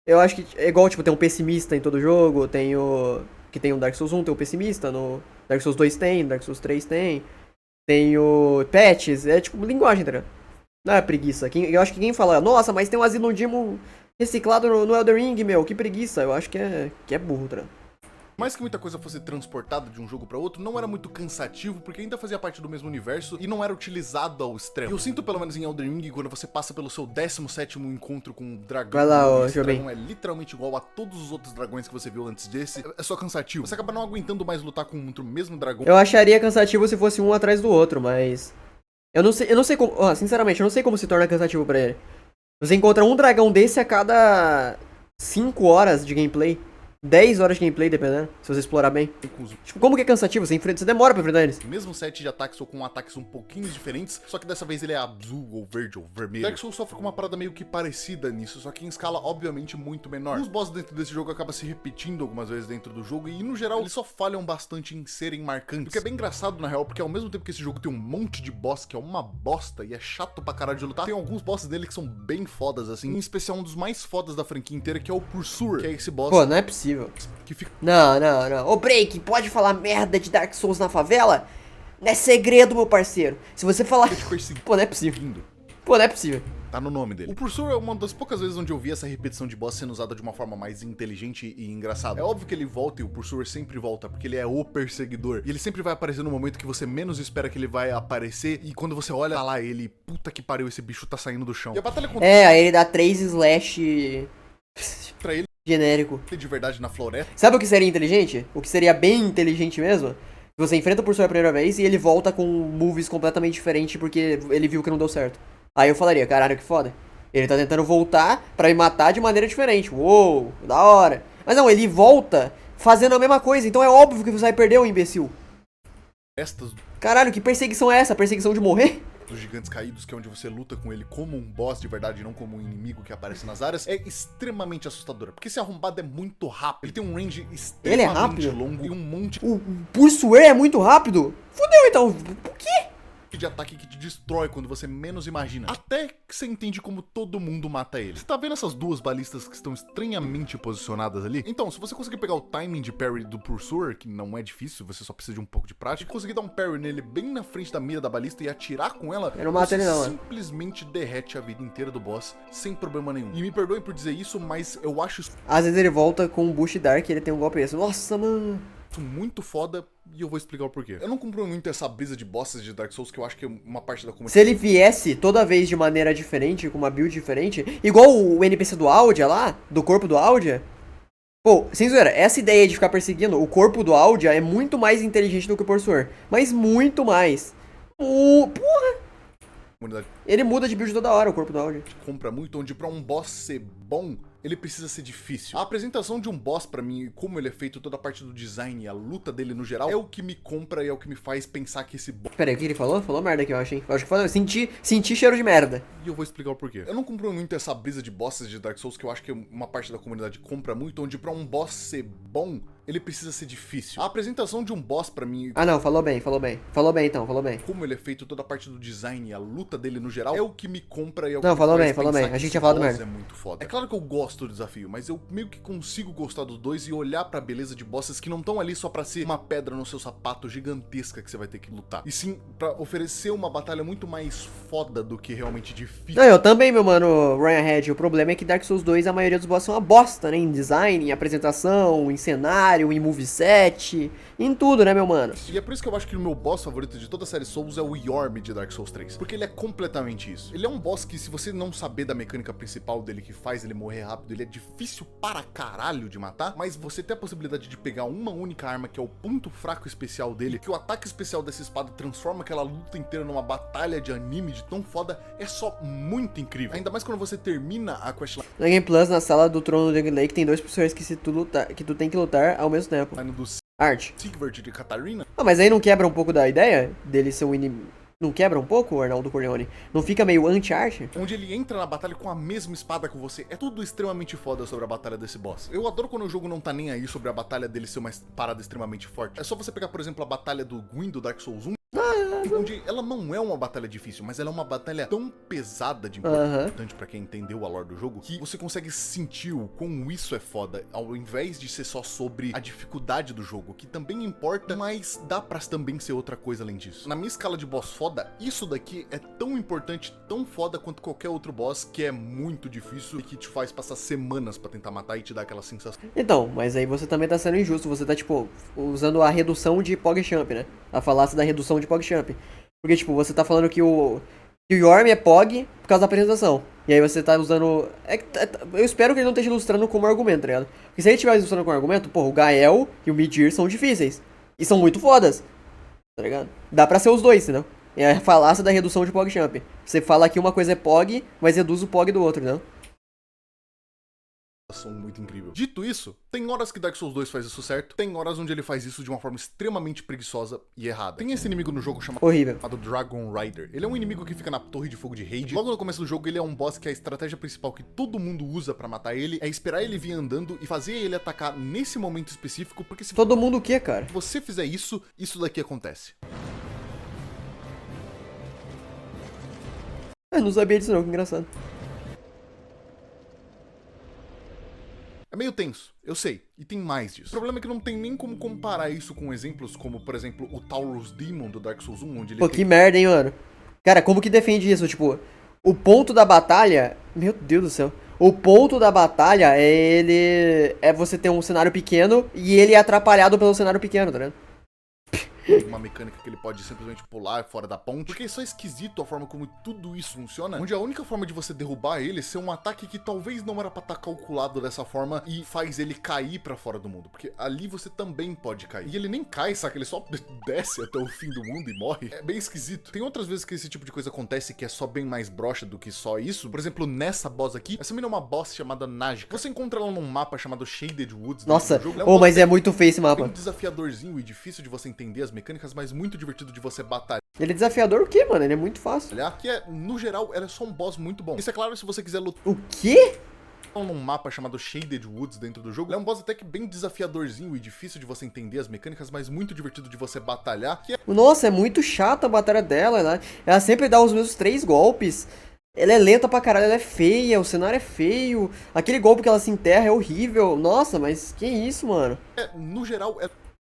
Eu acho que é igual, tipo, tem um pessimista em todo jogo. Tem o... Que tem o Dark Souls 1, tem o pessimista. No Dark Souls 2 tem, Dark Souls 3 tem. Tem o patches, é tipo linguagem, tá ligado? Não é preguiça. Eu acho que quem fala, nossa, mas tem um Asylum Demon reciclado no Elden Ring, meu, que preguiça. Eu acho que é burro, tá ligado? Mais que muita coisa fosse transportada de um jogo pra outro, não era muito cansativo, porque ainda fazia parte do mesmo universo e não era utilizado ao extremo. Eu sinto, pelo menos em Elden Ring, quando você passa pelo seu 17º encontro com um dragão, vai lá, esse dragão é literalmente igual a todos os outros dragões que você viu antes desse, é só cansativo. Você acaba não aguentando mais lutar com o mesmo dragão. Eu acharia cansativo se fosse um atrás do outro, mas... Eu não sei como... sinceramente, eu não sei como se torna cansativo pra ele. Você encontra um dragão desse a cada 5 horas de gameplay. 10 horas de gameplay, dependendo, se você explorar bem. Tipo, como que é cansativo? Você demora pra enfrentar eles. Mesmo set de ataques ou com ataques um pouquinho diferentes, só que dessa vez ele é azul, ou verde, ou vermelho. Dark Souls sofre com uma parada meio que parecida nisso, só que em escala obviamente muito menor. Os bosses dentro desse jogo acabam se repetindo algumas vezes dentro do jogo, e no geral eles só falham bastante em serem marcantes. O que é bem engraçado na real, porque ao mesmo tempo que esse jogo tem um monte de boss que é uma bosta e é chato pra caralho de lutar, tem alguns bosses dele que são bem fodas, assim. Em especial um dos mais fodas da franquia inteira, que é o Pursuer, que é esse boss... Pô, não é possível. Que fica... Não. Ô, Break, pode falar merda de Dark Souls na favela? Não é segredo, meu parceiro. Se você falar... Pô, não é possível. Pô, não é possível. Tá no nome dele. O Pursuer é uma das poucas vezes onde eu vi essa repetição de boss sendo usada de uma forma mais inteligente e engraçada. É óbvio que ele volta e o Pursuer sempre volta, porque ele é o perseguidor. E ele sempre vai aparecer no momento que você menos espera que ele vai aparecer. E quando você olha, tá lá ele, puta que pariu, esse bicho tá saindo do chão. E a batalha contra... aí ele dá 3 slash... pra ele... genérico. De verdade na floresta. Sabe o que seria inteligente? O que seria bem inteligente mesmo? Você enfrenta o Pursuer a primeira vez e ele volta com moves completamente diferentes porque ele viu que não deu certo. Aí eu falaria, caralho, que foda. Ele tá tentando voltar pra me matar de maneira diferente. Uou, da hora. Mas não, ele volta fazendo a mesma coisa, então é óbvio que você vai perder, ô imbecil. Estas Caralho, que perseguição é essa? Perseguição de morrer? dos gigantes caídos, que é onde você luta com ele como um boss de verdade, não como um inimigo que aparece nas áreas, é extremamente assustadora. Porque esse arrombado é muito rápido. Ele tem um range extremamente rápido? longo e um monte O Pursuer é muito rápido? Fudeu então. Por quê? de ataque que te destrói quando você menos imagina. Até que você entende como todo mundo mata ele. Você tá vendo essas duas balistas que estão estranhamente posicionadas ali? Então, se você conseguir pegar o timing de parry do Pursuer, que não é difícil, você só precisa de um pouco de prática, e conseguir dar um parry nele bem na frente da mira da balista e atirar com ela, Eu não mato ele não, simplesmente derrete a vida inteira do boss sem problema nenhum. E me perdoem por dizer isso, mas eu acho isso Às vezes ele volta com um Bush Dark e ele tem um golpe desse. Nossa, mano. muito foda e eu vou explicar o porquê. Eu não compro muito essa brisa de bosses de Dark Souls, que eu acho que uma parte da comunidade... Se ele viesse toda vez de maneira diferente, com uma build diferente, igual o NPC do Audia lá, do corpo do Audia. Pô, sem zoeira, essa ideia de ficar perseguindo o corpo do Audia é muito mais inteligente do que o Pursuer. Mas muito mais. Porra! Ele muda de build toda hora, o corpo do Audia. Compra muito, onde pra um boss ser bom, ele precisa ser difícil. A apresentação de um boss pra mim, e como ele é feito, toda a parte do design e a luta dele no geral, é o que me compra e é o que me faz pensar que esse boss... Pera aí, o que ele falou? Falou merda aqui, eu acho, hein? Eu acho que falou, senti cheiro de merda. E eu vou explicar o porquê. Eu não compro muito essa brisa de bosses de Dark Souls, que eu acho que uma parte da comunidade compra muito, onde pra um boss ser bom, ele precisa ser difícil. A apresentação de um boss pra mim... Ah não, falou bem, falou bem. Falou bem então, falou bem. Como ele é feito, toda a parte do design e a luta dele no geral, é o que me compra e é o que Não, me falou faz bem, falou pensar bem. que A gente esse tinha falado boss merda. é muito foda. É claro que eu gosto do desafio, mas eu meio que consigo gostar dos dois e olhar pra beleza de bosses que não estão ali só pra ser uma pedra no seu sapato gigantesca que você vai ter que lutar. E sim, pra oferecer uma batalha muito mais foda do que realmente difícil. Não, eu também, meu mano, Ryan Head. O problema é que Dark Souls 2, a maioria dos bosses são uma bosta, né? Em design, em apresentação, em cenário, em moveset, em tudo, né, meu mano? E é por isso que eu acho que o meu boss favorito de toda a série Souls é o Yorm de Dark Souls 3. Porque ele é completamente isso. Ele é um boss que, se você não saber da mecânica principal dele que faz ele morrer rápido, ele é difícil para caralho de matar, mas você tem a possibilidade de pegar uma única arma, que é o ponto fraco especial dele, que o ataque especial dessa espada transforma aquela luta inteira numa batalha de anime de tão foda, é só muito incrível. Ainda mais quando você termina a questline Na Game Plus, na sala do trono do Dragon Lake, tem dois personagens que tu tem que lutar ao mesmo tempo. do Arte. Sigvard de Catarina. Ah, mas aí não quebra um pouco da ideia dele ser um inimigo? Não quebra um pouco, Arnaldo Corleone? Não fica meio anti-arte? Onde ele entra na batalha com a mesma espada que você. É tudo extremamente foda sobre a batalha desse boss. Eu adoro quando o jogo não tá nem aí sobre a batalha dele ser uma parada extremamente forte. É só você pegar, por exemplo, a batalha do Gwyn do Dark Souls 1. Onde ela não é uma batalha difícil, mas ela é uma batalha tão pesada de importante pra quem entendeu a lore do jogo, que você consegue sentir o quão isso é foda, ao invés de ser só sobre a dificuldade do jogo, que também importa, mas dá pra também ser outra coisa além disso. Na minha escala de boss foda, isso daqui é tão importante, tão foda quanto qualquer outro boss que é muito difícil e que te faz passar semanas pra tentar matar e te dar aquela sensação. Então, mas aí você também tá sendo injusto, você tá, tipo, usando a redução de PogChamp, né? A falácia da redução de PogChamp. Porque, tipo, você tá falando que o Yorm é Pog por causa da apresentação. E aí você tá usando... eu espero que ele não esteja ilustrando como argumento, tá ligado? Porque se ele estiver ilustrando como argumento, pô, o Gael e o Midir são difíceis. E são muito fodas. Tá ligado? Dá pra ser os dois, entendeu? É a falácia da redução de PogChamp. Você fala que uma coisa é Pog, mas reduz o Pog do outro, entendeu? Muito incrível. Dito isso, tem horas que Dark Souls 2 faz isso certo, tem horas onde ele faz isso de uma forma extremamente preguiçosa e errada. Tem esse inimigo no jogo chamado Dragon Rider. Ele é um inimigo que fica na torre de fogo de Raid. Logo no começo do jogo, ele é um boss que a estratégia principal que todo mundo usa pra matar ele é esperar ele vir andando e fazer ele atacar nesse momento específico, porque se todo mundo o quê, cara? você fizer isso, isso daqui acontece. Eu não sabia disso não, que engraçado. É meio tenso, eu sei, e tem mais disso. O problema é que não tem nem como comparar isso com exemplos como, por exemplo, o Taurus Demon do Dark Souls 1, onde ele Pô, que merda, hein, mano. Cara, como que defende isso? Tipo, o ponto da batalha... Meu Deus do céu. O ponto da batalha é você ter um cenário pequeno e ele é atrapalhado pelo cenário pequeno, tá ligado? uma mecânica que ele pode simplesmente pular fora da ponte, porque é só esquisito a forma como tudo isso funciona, onde a única forma de você derrubar ele é ser um ataque que talvez não era pra estar calculado dessa forma e faz ele cair pra fora do mundo, porque ali você também pode cair. E ele nem cai, saca? Ele só desce até o fim do mundo e morre. É bem esquisito. Tem outras vezes que esse tipo de coisa acontece que é só bem mais broxa do que só isso. Por exemplo, nessa boss aqui, essa mina é uma boss chamada Najka. Você encontra ela num mapa chamado Shaded Woods. Nossa, jogo. oh, mas é muito feio esse Bem mapa. desafiadorzinho e difícil de você entender as mecânicas, mas muito divertido de você batalhar. Ele é desafiador o quê, mano? Ele é muito fácil. Que é, no geral, ela é só um boss muito bom. Isso é claro se você quiser lutar O quê? num mapa chamado Shaded Woods dentro do jogo. Ele é um boss até que bem desafiadorzinho e difícil de você entender as mecânicas, mas muito divertido de você batalhar. Que é Nossa, é muito chata a batalha dela, né? Ela sempre dá os mesmos 3 golpes. Ela é lenta pra caralho, ela é feia, o cenário é feio. Aquele golpe que ela se enterra é horrível. Nossa, mas que isso, mano? no geral,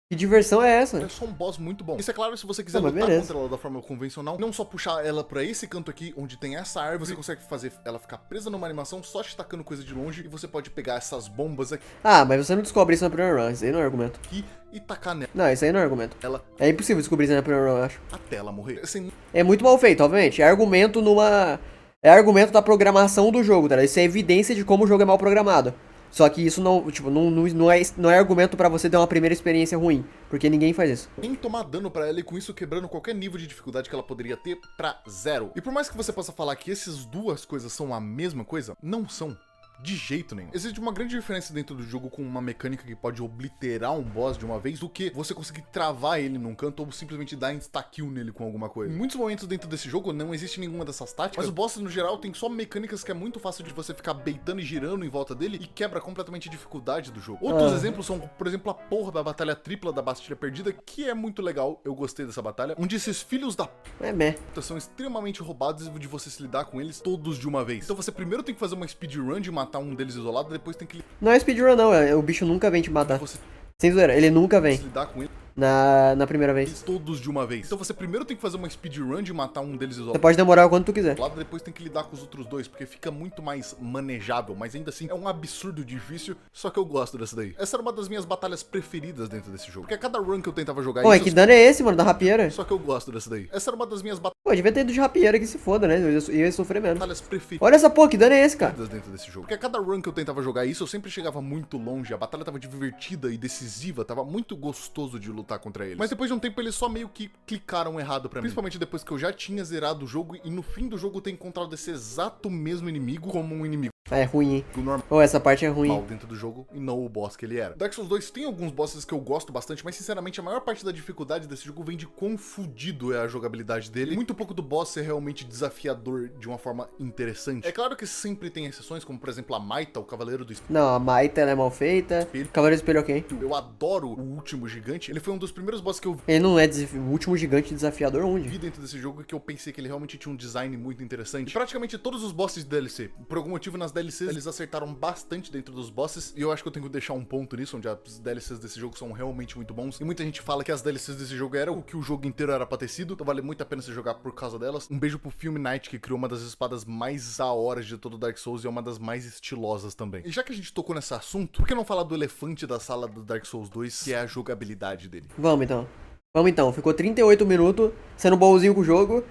Que diversão é essa? é só um boss muito bom. Isso é claro se você quiser Não, mas lutar beleza. contra ela da forma convencional. Não só puxar ela pra esse canto aqui, onde tem essa árvore, você consegue fazer ela ficar presa numa animação só te tacando coisa de longe. E você pode pegar essas bombas Ah, mas você não descobre isso na primeira run, isso aí não é argumento. aqui e tacar Não, isso aí não é argumento. nela É impossível descobrir isso na primeira run, eu acho. até ela morrer. Assim, É muito mal feito, obviamente. É argumento numa... É argumento da programação do jogo, tá ligado? Isso é evidência de como o jogo é mal programado. Só que isso não, tipo, não é argumento pra você ter uma primeira experiência ruim. Porque ninguém faz isso. nem tomar dano pra ela e com isso quebrando qualquer nível de dificuldade que ela poderia ter pra 0. E por mais que você possa falar que essas duas coisas são a mesma coisa, não são. De jeito nenhum. Existe uma grande diferença dentro do jogo com uma mecânica que pode obliterar um boss de uma vez do que você conseguir travar ele num canto ou simplesmente dar insta-kill nele com alguma coisa. Em muitos momentos dentro desse jogo não existe nenhuma dessas táticas, mas o boss no geral tem só mecânicas que é muito fácil de você ficar beitando e girando em volta dele e quebra completamente a dificuldade do jogo. Outros exemplos são, por exemplo, a porra da batalha tripla da Bastilha Perdida, que é muito legal, eu gostei dessa batalha, onde esses filhos da É meh. são extremamente roubados e de você se lidar com eles todos de uma vez. Então você primeiro tem que fazer uma speedrun de matar um deles isolado, depois tem que Não é speedrun não, o bicho nunca vem te matar. você Sem zoeira, ele nunca vem se lidar com eles na primeira vez. todos de uma vez. Então você primeiro tem que fazer uma speedrun de matar um deles Você isolado, pode demorar o quanto tu quiser. depois tem que lidar com os outros dois, porque fica muito mais manejável, mas ainda assim é um absurdo difícil, só que eu gosto dessa daí. Essa era uma das minhas batalhas preferidas dentro desse jogo, porque a cada run que eu tentava jogar Pô, é isso, que dano é esse, mano, da rapieira? só que eu gosto dessa daí. Essa era uma das minhas Pô, devia ter ido de rapieira que se foda, né? Eu ia sofrer menos. batalhas preferidas Olha essa porra, que dano é esse, cara? dentro desse jogo. Porque a cada run que eu tentava jogar isso, eu sempre chegava muito longe, a batalha tava divertida e decisiva, tava muito gostoso de lutar contra eles. Mas depois de um tempo eles só meio que clicaram errado pra mim. Principalmente depois que eu já tinha zerado o jogo e no fim do jogo eu ter encontrado esse exato mesmo inimigo como um inimigo Ah, é ruim, hein? normal Ô, essa parte é ruim. dentro do jogo e não o boss que ele era. Dark Souls 2 tem alguns bosses que eu gosto bastante, mas sinceramente a maior parte da dificuldade desse jogo vem de quão fudido é a jogabilidade dele. Muito pouco do boss ser realmente desafiador de uma forma interessante. É claro que sempre tem exceções, como por exemplo a Maita, o Cavaleiro do Espírito. Não, a Maita ela é mal feita. Cavaleiro do Espelho ok. Eu adoro o último gigante. Ele foi um dos primeiros bosses que eu Ele não é o último gigante desafiador onde? vi dentro desse jogo que eu pensei que ele realmente tinha um design muito interessante. E praticamente todos os bosses de DLC, por algum motivo nas DLCs, eles acertaram bastante dentro dos bosses. E eu acho que eu tenho que deixar um ponto nisso, onde as DLCs desse jogo são realmente muito bons. E muita gente fala que as DLCs desse jogo eram o que o jogo inteiro era pra ter sido. Então vale muito a pena você jogar por causa delas. Um beijo pro Film Night, que criou uma das espadas mais da hora de todo Dark Souls e é uma das mais estilosas também. E já que a gente tocou nesse assunto, por que não falar do elefante da sala do Dark Souls 2, que é a jogabilidade dele? Vamos então. Vamos então. Ficou 38 minutos sendo bonzinho com o jogo.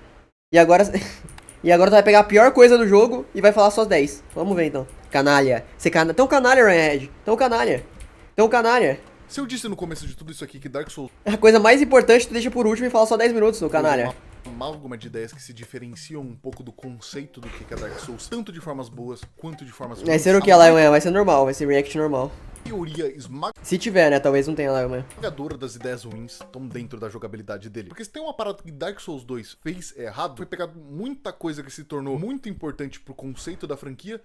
E agora. E agora tu vai pegar a pior coisa do jogo e vai falar só as 10. Vamos ver então. Canalha. Você Tão canalha, Ryanhead. Tão canalha. Tão canalha. Se eu disse no começo de tudo isso aqui que Dark Souls A coisa mais importante tu deixa por último e fala só 10 minutos, seu canalha. uma amálgama de ideias que se diferenciam um pouco do conceito do que é Dark Souls, tanto de formas boas quanto de formas ruins. Vai ser o que lá amanhã? Vai ser normal, vai ser react normal. A teoria Se tiver, né? Talvez não tenha lá amanhã. esmagadora das ideias ruins estão dentro da jogabilidade dele. Porque se tem uma parada que Dark Souls 2 fez errado, foi pegar muita coisa que se tornou muito importante pro conceito da franquia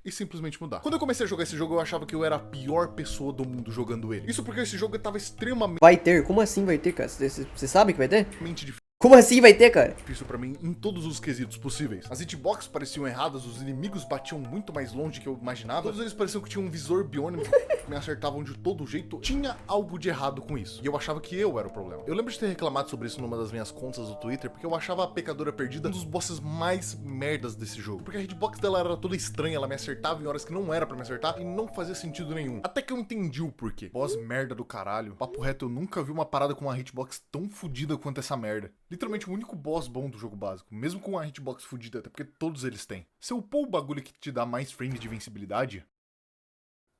e simplesmente mudar. Quando eu comecei a jogar esse jogo, eu achava que eu era a pior pessoa do mundo jogando ele. Isso porque esse jogo tava extremamente Vai ter? Como assim vai ter, cara? Você sabe que vai ter? difícil. Como assim vai ter, cara? Difícil pra mim em todos os quesitos possíveis. As hitbox pareciam erradas, os inimigos batiam muito mais longe que eu imaginava. Todos eles pareciam que tinham um visor biônico, me acertavam de todo jeito. Tinha algo de errado com isso. E eu achava que eu era o problema. Eu lembro de ter reclamado sobre isso numa das minhas contas do Twitter, porque eu achava a Pecadora Perdida um dos bosses mais merdas desse jogo. Porque a hitbox dela era toda estranha, ela me acertava em horas que não era pra me acertar e não fazia sentido nenhum. Até que eu entendi o porquê. Boss merda do caralho. Papo reto, eu nunca vi uma parada com uma hitbox tão fodida quanto essa merda. Literalmente o único boss bom do jogo básico, mesmo com a hitbox fodida, até porque todos eles têm. Se eu upou o bagulho que te dá mais frames de vencibilidade,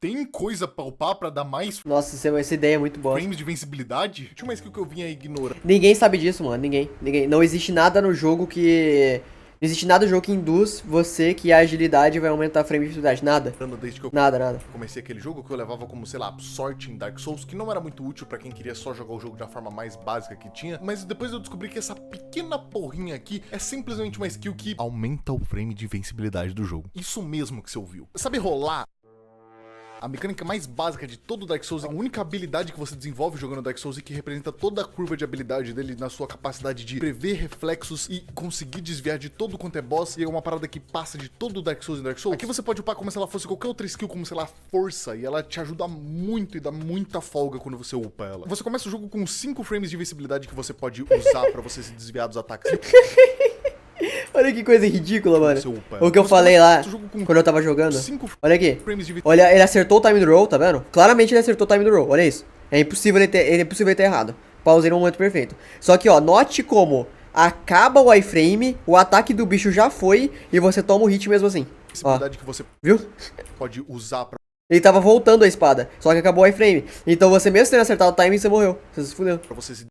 tem coisa pra upar pra dar mais Nossa, essa ideia é muito boa. frames de vencibilidade? Tinha uma skill que eu vinha ignorar. Ninguém sabe disso, mano. Ninguém. Não existe nada no jogo que... Não existe nada no jogo que induz você que a agilidade vai aumentar a frame de velocidade. Nada. Desde que eu Nada. comecei aquele jogo, que eu levava como, sei lá, sorte em Dark Souls, que não era muito útil pra quem queria só jogar o jogo da forma mais básica que tinha, mas depois eu descobri que essa pequena porrinha aqui é simplesmente uma skill que aumenta o frame de invencibilidade do jogo. Isso mesmo que você ouviu. Sabe rolar? A mecânica mais básica de todo Dark Souls, a única habilidade que você desenvolve jogando Dark Souls e que representa toda a curva de habilidade dele na sua capacidade de prever reflexos e conseguir desviar de todo quanto é boss, e é uma parada que passa de todo o Dark Souls em Dark Souls. Aqui você pode upar como se ela fosse qualquer outra skill, como sei lá, força, e ela te ajuda muito e dá muita folga quando você upa ela. Você começa o jogo com 5 frames de invencibilidade que você pode usar pra você se desviar dos ataques. Olha que coisa ridícula, mano. Você upa ela. O que eu Você falei começa lá, o jogo com quando eu tava jogando. 5 Olha aqui. frames de Olha, ele acertou o time do roll, tá vendo? Claramente ele acertou o time do roll, olha isso. É impossível ele ter errado. Pausei no momento perfeito. Só que, ó, note como acaba o iframe, o ataque do bicho já foi e você toma o hit mesmo assim. Ó, invencibilidade que você viu? pode usar pra Ele tava voltando a espada, só que acabou o iframe. Então você mesmo tendo acertado o time, você morreu. Você se fudeu. você se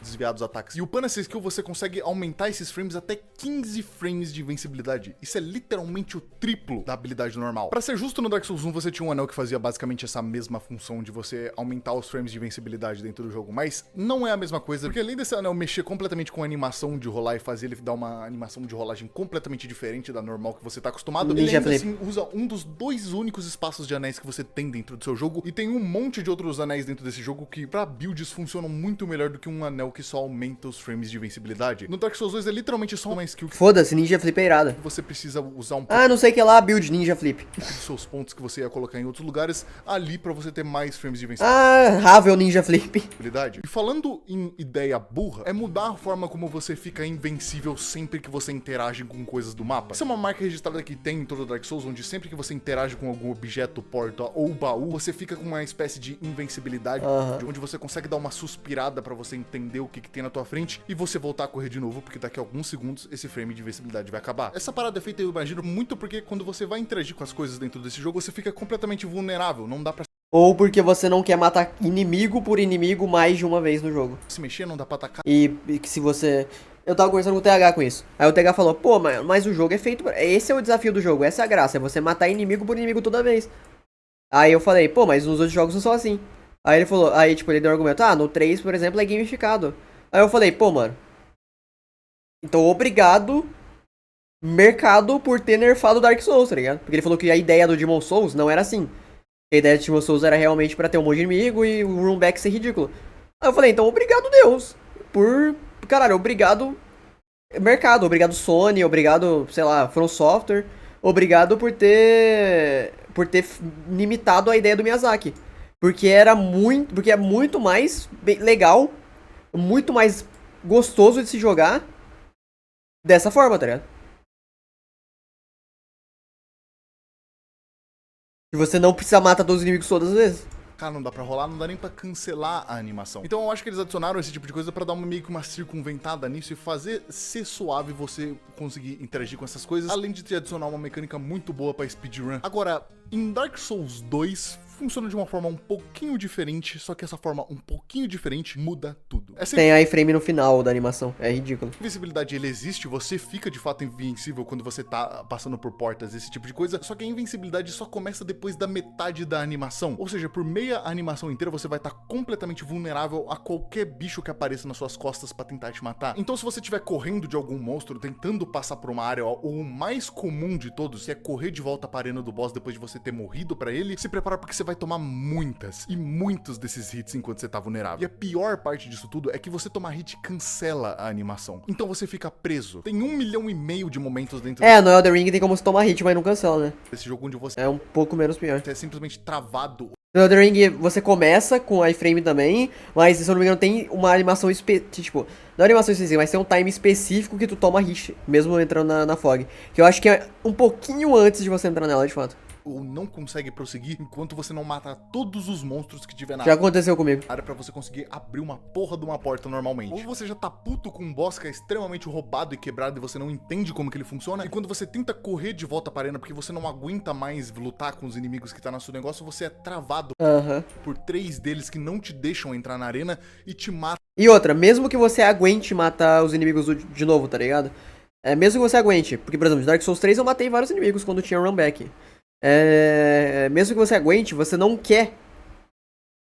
desviar dos ataques. E upando essa skill, você consegue aumentar esses frames até 15 frames de invencibilidade. Isso é literalmente o triplo da habilidade normal. Pra ser justo, no Dark Souls 1 você tinha um anel que fazia basicamente essa mesma função de você aumentar os frames de invencibilidade dentro do jogo, mas não é a mesma coisa, porque além desse anel mexer completamente com a animação de rolar e fazer ele dar uma animação de rolagem completamente diferente da normal que você tá acostumado, ele ainda assim usa um dos 2 únicos espaços de anéis que você tem dentro do seu jogo, e tem um monte de outros anéis dentro desse jogo que pra builds funcionam muito melhor do que um anel que só aumenta os frames de invencibilidade. No Dark Souls 2 é literalmente só uma skill que Foda-se, Ninja Flip é irada. você precisa usar um pouco Ah, não sei o que lá, build Ninja Flip. dos seus pontos que você ia colocar em outros lugares ali pra você ter mais frames de Ah, Ravel Ninja Flip. invencibilidade. E falando em ideia burra, é mudar a forma como você fica invencível sempre que você interage com coisas do mapa. Isso é uma marca registrada que tem em todo o Dark Souls, onde sempre que você interage com algum objeto, porta ou baú, você fica com uma espécie de invencibilidade, onde você consegue dar uma suspirada pra você entender o que tem na tua frente e você voltar a correr de novo, porque daqui a alguns segundos esse frame de invencibilidade vai acabar. Essa parada é feita, eu imagino, muito porque quando você vai interagir com as coisas dentro desse jogo, você fica completamente vulnerável, não dá pra Ou porque você não quer matar inimigo por inimigo mais de uma vez no jogo. se mexer, não dá pra atacar. E que se você... Eu tava conversando com o TH com isso. Aí o TH falou, pô, mas o jogo é feito... Esse é o desafio do jogo, essa é a graça, é você matar inimigo por inimigo toda vez. Aí eu falei, pô, mas nos outros jogos não são assim. Aí ele falou, aí tipo, ele deu um argumento, no 3, por exemplo, é gamificado. Aí eu falei, pô, mano, então obrigado, mercado, por ter nerfado Dark Souls, tá ligado? Porque ele falou que a ideia do Demon Souls não era assim. A ideia do Demon Souls era realmente pra ter um monte de inimigo e o roomback ser ridículo. Aí eu falei, então obrigado Deus, por... Caralho, obrigado mercado, obrigado Sony, obrigado, sei lá, From Software, obrigado por ter limitado a ideia do Miyazaki. Porque é muito mais legal, muito mais gostoso de se jogar dessa forma, tá ligado? E você não precisa matar todos os inimigos todas as vezes. Cara, não dá pra rolar, não dá nem pra cancelar a animação. Então eu acho que eles adicionaram esse tipo de coisa pra dar meio que uma circunventada nisso e fazer ser suave você conseguir interagir com essas coisas, além de te adicionar uma mecânica muito boa pra speedrun. Agora, em Dark Souls 2, funciona de uma forma um pouquinho diferente, só que essa forma um pouquinho diferente muda tudo. Tem iframe no final da animação, é ridículo. A invencibilidade, ele existe, você fica de fato invencível quando você tá passando por portas, esse tipo de coisa, só que a invencibilidade só começa depois da metade da animação. Ou seja, por meia animação inteira você vai estar completamente vulnerável a qualquer bicho que apareça nas suas costas pra tentar te matar. Então se você estiver correndo de algum monstro, tentando passar por uma área, ou o mais comum de todos, que é correr de volta pra arena do boss depois de você você ter morrido pra ele, se prepara porque você vai tomar muitas e muitos desses hits enquanto você tá vulnerável. E a pior parte disso tudo é que você tomar hit cancela a animação. Então você fica preso. Tem 1,5 milhão de momentos dentro No Elden Ring tem como você tomar hit, mas não cancela, né? desse jogo onde você É um pouco menos pior. é simplesmente travado. No Elden Ring você começa com iframe também, mas se eu não me engano tem uma animação tipo, não é animação específica, mas tem um time específico que tu toma hit, mesmo entrando na fog. Que eu acho que é um pouquinho antes de você entrar nela, de fato. Ou não consegue prosseguir enquanto você não mata todos os monstros que tiver na Já aconteceu comigo. área pra você conseguir abrir uma porra de uma porta normalmente. Ou você já tá puto com um boss que é extremamente roubado e quebrado e você não entende como que ele funciona. E quando você tenta correr de volta pra arena porque você não aguenta mais lutar com os inimigos que tá no seu negócio, você é travado por 3 deles que não te deixam entrar na arena e te matam. E outra, mesmo que você aguente matar os inimigos de novo, tá ligado? Mesmo que você aguente, porque por exemplo, no Dark Souls 3 eu matei vários inimigos quando tinha run back. Mesmo que você aguente, você não quer.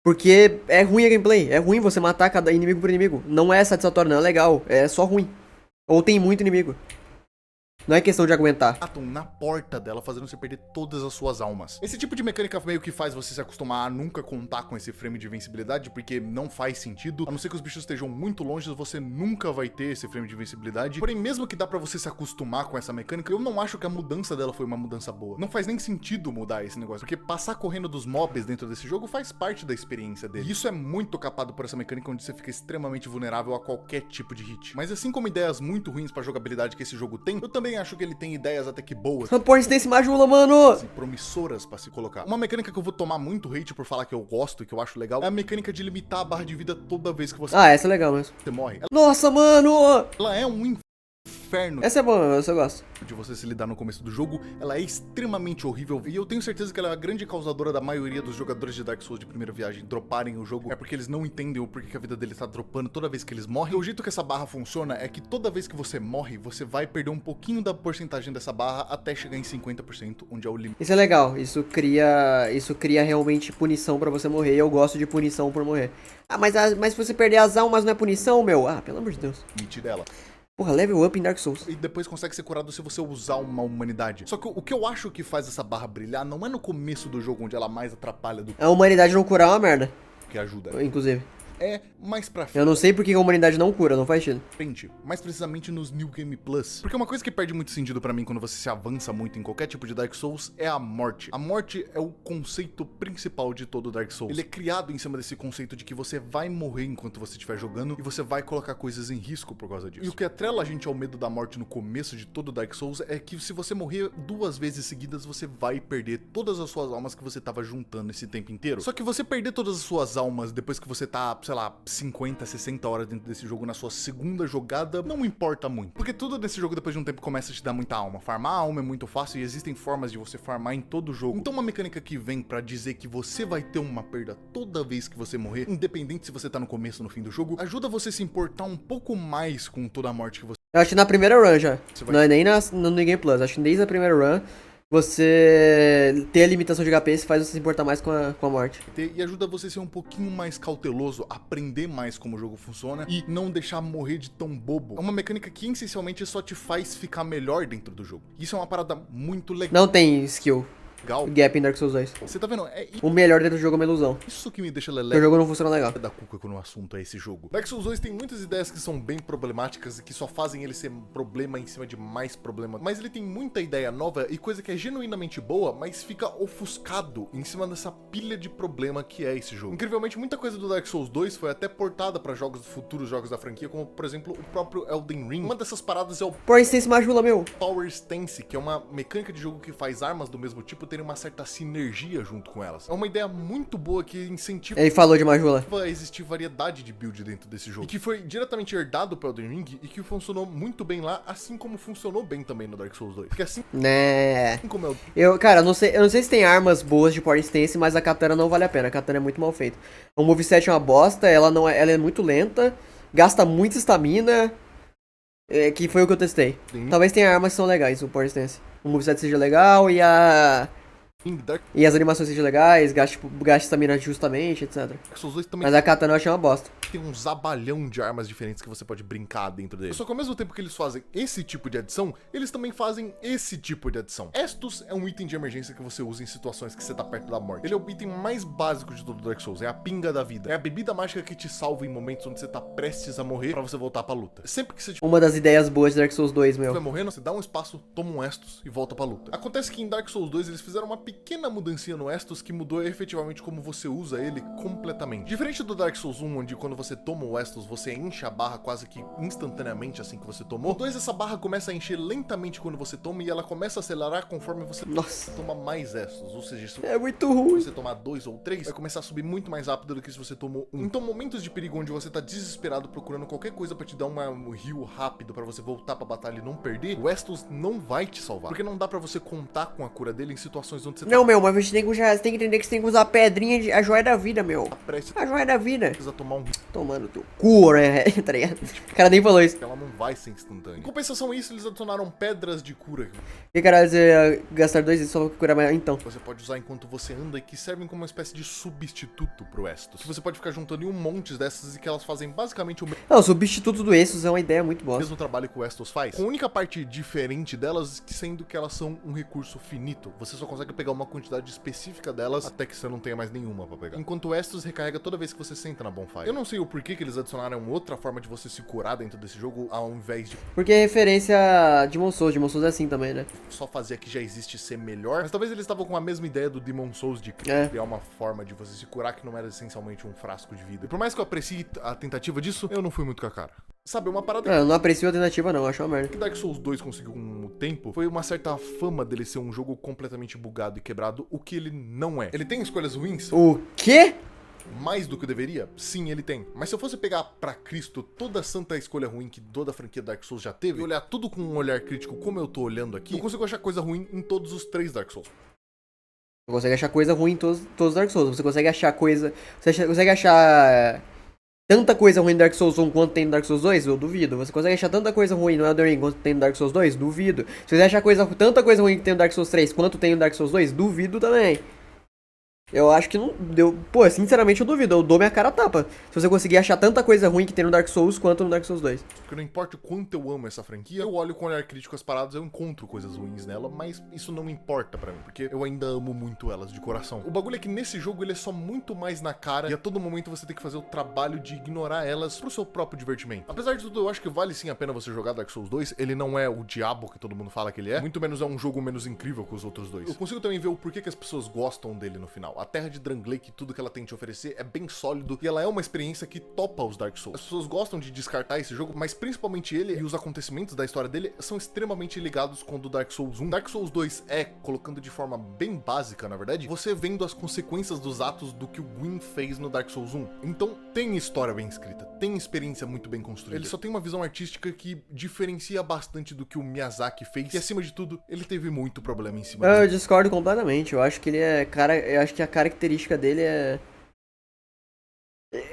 Porque é ruim a gameplay, é ruim você matar cada inimigo por inimigo. Não é satisfatório, não é legal, é só ruim. Ou tem muito inimigo. Não é questão de aguentar. Na porta dela, fazendo você perder todas as suas almas. Esse tipo de mecânica meio que faz você se acostumar a nunca contar com esse frame de invencibilidade, porque não faz sentido. A não ser que os bichos estejam muito longe, você nunca vai ter esse frame de invencibilidade. Porém, mesmo que dá pra você se acostumar com essa mecânica, eu não acho que a mudança dela foi uma mudança boa. Não faz nem sentido mudar esse negócio, porque passar correndo dos mobs dentro desse jogo faz parte da experiência dele. E isso é muito capado por essa mecânica onde você fica extremamente vulnerável a qualquer tipo de hit. Mas assim como ideias muito ruins pra jogabilidade que esse jogo tem, eu também acho que ele tem ideias até que boas. Porra, isso tem esse majula, mano! Assim, promissoras pra se colocar. Uma mecânica que eu vou tomar muito hate por falar que eu gosto e que eu acho legal é a mecânica de limitar a barra de vida toda vez que você Essa é legal mesmo. morre. Nossa, mano! Ela é um inferno Essa é boa, essa eu gosto. de você se lidar no começo do jogo. Ela é extremamente horrível e eu tenho certeza que ela é a grande causadora da maioria dos jogadores de Dark Souls de primeira viagem droparem o jogo. É porque eles não entendem o porquê que a vida deles tá dropando toda vez que eles morrem. E o jeito que essa barra funciona é que toda vez que você morre, você vai perder um pouquinho da porcentagem dessa barra até chegar em 50%, onde é o limite. Isso é legal, isso cria realmente punição pra você morrer. Eu gosto de punição por morrer. Mas se você perder as almas não é punição, meu? Pelo amor de Deus. Dela. Porra, level up em Dark Souls. E depois consegue ser curado se você usar uma humanidade. Só que o que eu acho que faz essa barra brilhar não é no começo do jogo, onde ela mais atrapalha do A humanidade não curar é uma merda, que ajuda. inclusive. É mais pra Eu não sei porque a humanidade não cura, não faz sentido. frente, mais precisamente nos New Game Plus. Porque uma coisa que perde muito sentido pra mim quando você se avança muito em qualquer tipo de Dark Souls é a morte. A morte é o conceito principal de todo Dark Souls. Ele é criado em cima desse conceito de que você vai morrer enquanto você estiver jogando e você vai colocar coisas em risco por causa disso. E o que atrela a gente ao medo da morte no começo de todo Dark Souls é que se você morrer 2 vezes seguidas, você vai perder todas as suas almas que você tava juntando esse tempo inteiro. Só que você perder todas as suas almas depois que você tá, sei lá, 50, 60 horas dentro desse jogo na sua segunda jogada, não importa muito. Porque tudo nesse jogo, depois de um tempo, começa a te dar muita alma. Farmar a alma é muito fácil e existem formas de você farmar em todo jogo. Então uma mecânica que vem pra dizer que você vai ter uma perda toda vez que você morrer, independente se você tá no começo ou no fim do jogo, ajuda você a se importar um pouco mais com toda a morte que você... Eu acho que na primeira run já. Você vai- Não é nem no New Game Plus. Acho que desde a primeira run, você ter a limitação de HP faz você se importar mais com a morte. E ajuda você a ser um pouquinho mais cauteloso, aprender mais como o jogo funciona e não deixar morrer de tão bobo. É uma mecânica que essencialmente só te faz ficar melhor dentro do jogo. Isso é uma parada muito legal. Não tem skill gap em Dark Souls 2. Você tá vendo? É O melhor dentro do jogo é uma ilusão. isso que me deixa Porque o lelé jogo não funciona legal. da cuca quando o assunto é esse jogo. Dark Souls 2 tem muitas ideias que são bem problemáticas e que só fazem ele ser um problema em cima de mais problema. Mas ele tem muita ideia nova e coisa que é genuinamente boa, mas fica ofuscado em cima dessa pilha de problema que é esse jogo. Incrivelmente, muita coisa do Dark Souls 2 foi até portada pra jogos futuros, jogos da franquia, como por exemplo o próprio Elden Ring. Uma dessas paradas é o Por isso tem esse majula, meu. Power Stance, que é uma mecânica de jogo que faz armas do mesmo tipo terem uma certa sinergia junto com elas. É uma ideia muito boa que incentiva Ele falou de majula. a existir variedade de build dentro desse jogo. E que foi diretamente herdado pelo Elden Ring e que funcionou muito bem lá, assim como funcionou bem também no Dark Souls 2. Porque assim Né. como é Cara, eu não sei se tem armas boas de Power Stance, mas a katana não vale a pena. A katana é muito mal feita. O moveset é uma bosta, ela é muito lenta, gasta muita estamina, que foi o que eu testei. Sim. Talvez tenha armas que são legais, o Power Stance. O moveset seja legal e Dark E as animações sejam legais, gaste estamina justamente, etc. Souls 2 também Mas a katana eu achei uma bosta. tem um zabalhão de armas diferentes que você pode brincar dentro dele. Só que ao mesmo tempo que eles fazem esse tipo de adição, eles também fazem esse tipo de adição. Estus é um item de emergência que você usa em situações que você tá perto da morte. Ele é o item mais básico de todo o Dark Souls, é a pinga da vida. É a bebida mágica que te salva em momentos onde você tá prestes a morrer pra você voltar pra luta. Sempre que você Uma das ideias boas de Dark Souls 2, vai meu. morrendo, você dá um espaço, toma um Estus e volta pra luta. Acontece que em Dark Souls 2 eles fizeram uma pequena mudancinha no Estus que mudou efetivamente como você usa ele completamente. Diferente do Dark Souls 1, onde quando você toma o Estus, você enche a barra quase que instantaneamente assim que você tomou. No 2, essa barra começa a encher lentamente quando você toma e ela começa a acelerar conforme você Nossa, toma mais Estus. Ou seja, se é muito ruim. você tomar 2 ou 3, vai começar a subir muito mais rápido do que se você tomou 1. Então, momentos de perigo onde você tá desesperado procurando qualquer coisa pra te dar um heal rápido pra você voltar pra batalha e não perder, o Estus não vai te salvar. Porque não dá pra você contar com a cura dele em situações onde você Não, meu, mas você tem que entender que você tem que usar a pedrinha, a joia da vida, meu. tá prestes A joia da vida. a tomar um hit, Tomando teu cu, né? Tá ligado? O cara nem falou isso. ela não vai ser instantânea. Em compensação a isso, eles adicionaram pedras de cura Que caralho, você ia gastar 2 e só pra curar mais. Então. que você pode usar enquanto você anda e que servem como uma espécie de substituto pro Estus. Que você pode ficar juntando em um monte dessas e que elas fazem basicamente o Não, o substituto do Estus é uma ideia muito boa. mesmo trabalho que o Estus faz. Com a única parte diferente delas, sendo que elas são um recurso finito. Você só consegue pegar uma quantidade específica delas até que você não tenha mais nenhuma pra pegar. Enquanto o Estus recarrega toda vez que você senta na bonfire. Eu não sei o porquê que eles adicionaram outra forma de você se curar dentro desse jogo, ao invés de Porque é referência a Demon Souls. Demon Souls é assim também, né? só fazer a que já existe ser melhor. Mas talvez eles estavam com a mesma ideia do Demon Souls de É. criar uma forma de você se curar que não era essencialmente um frasco de vida. E por mais que eu aprecie a tentativa disso, eu não fui muito com a cara. Sabe, uma parada Não, eu não aprecio a alternativa, não. Acho uma merda. que Dark Souls 2 conseguiu com o tempo foi uma certa fama dele ser um jogo completamente bugado e quebrado, o que ele não é. Ele tem escolhas ruins, O quê? mais do que deveria? Sim, ele tem. Mas se eu fosse pegar pra Cristo toda a santa escolha ruim que toda a franquia Dark Souls já teve, e olhar tudo com um olhar crítico como eu tô olhando aqui, eu consigo achar coisa ruim em todos os 3 Dark Souls. Você consegue achar coisa ruim em todos os Dark Souls. Você consegue achar coisa. Consegue achar tanta coisa ruim no Dark Souls 1 quanto tem no Dark Souls 2? Eu duvido. Você consegue achar tanta coisa ruim no Elden Ring quanto tem no Dark Souls 2? Duvido. Se você achar tanta coisa ruim que tem no Dark Souls 3 quanto tem no Dark Souls 2? Duvido também. Eu acho que não deu. Pô, sinceramente eu duvido. Eu dou minha cara a tapa. Se você conseguir achar tanta coisa ruim que tem no Dark Souls quanto no Dark Souls 2. Porque não importa o quanto eu amo essa franquia, eu olho com olhar crítico as paradas, eu encontro coisas ruins nela, mas isso não importa pra mim, porque eu ainda amo muito elas de coração. O bagulho é que nesse jogo ele é só muito mais na cara e a todo momento você tem que fazer o trabalho de ignorar elas pro seu próprio divertimento. Apesar de tudo, eu acho que vale sim a pena você jogar Dark Souls 2, ele não é o diabo que todo mundo fala que ele é, muito menos é um jogo menos incrível que os outros dois. Eu consigo também ver o porquê que as pessoas gostam dele no final. A Terra de Drangleic, tudo que ela tem te oferecer é bem sólido e ela é uma experiência que topa os Dark Souls. As pessoas gostam de descartar esse jogo, mas principalmente ele e os acontecimentos da história dele são extremamente ligados com o do Dark Souls 1. Dark Souls 2 é, colocando de forma bem básica, na verdade, você vendo as consequências dos atos do que o Gwyn fez no Dark Souls 1. Então, tem história bem escrita, tem experiência muito bem construída. Ele só tem uma visão artística que diferencia bastante do que o Miyazaki fez e, acima de tudo, ele teve muito problema em cima Eu dele. discordo completamente. Eu acho que ele é. Eu acho que a característica dele é.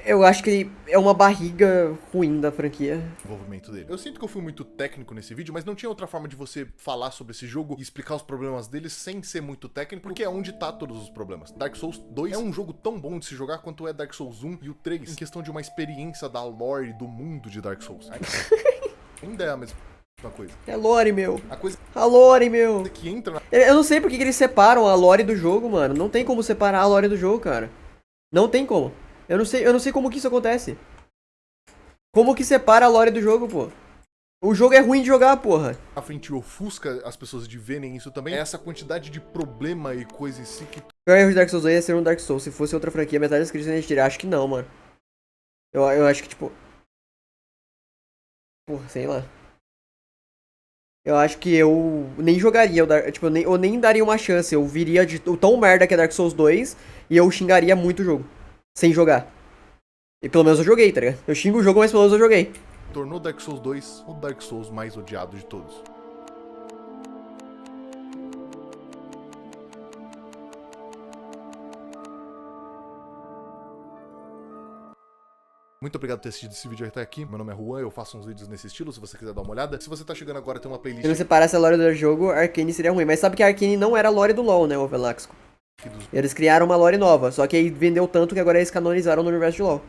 Eu acho que ele é uma barriga ruim da franquia. Desenvolvimento dele. Eu sinto que eu fui muito técnico nesse vídeo, mas não tinha outra forma de você falar sobre esse jogo e explicar os problemas dele sem ser muito técnico, porque é onde tá todos os problemas. Dark Souls 2 é um jogo tão bom de se jogar quanto é Dark Souls 1 e o 3, em questão de uma experiência da lore do mundo de Dark Souls. Ainda é a mesma coisa. É lore, meu. A coisa A lore, meu. que entra na Eu não sei por que eles separam a lore do jogo, mano. Não tem como separar a lore do jogo, cara. Não tem como. Eu não sei como que isso acontece. Como que separa a lore do jogo, pô? O jogo é ruim de jogar, porra. frente e ofusca as pessoas de verem isso também, é essa quantidade de problema e coisa em si que O erro de Dark Souls 2 ia ser um Dark Souls. Se fosse outra franquia, metade das críticas a gente tirar. Acho que não, mano. Eu acho que, tipo... Porra, sei lá. Eu acho que eu nem jogaria o Dark... Tipo, eu nem daria uma chance. Eu viria de o tão merda que é Dark Souls 2 e eu xingaria muito o jogo. Sem jogar. E pelo menos eu joguei, tá ligado? Eu xingo o jogo, mas pelo menos eu joguei. tornou Dark Souls 2 o Dark Souls mais odiado de todos. Muito obrigado por ter assistido esse vídeo até aqui. Meu nome é Juan, eu faço uns vídeos nesse estilo, se você quiser dar uma olhada. Se você tá chegando agora, tem uma playlist Se não separasse a lore do jogo, Arcane seria ruim. Mas sabe que a Arcane não era a lore do LoL, né, o Velasco? aqui dos... Eles criaram uma lore nova, só que aí vendeu tanto que agora eles canonizaram no universo de LoL.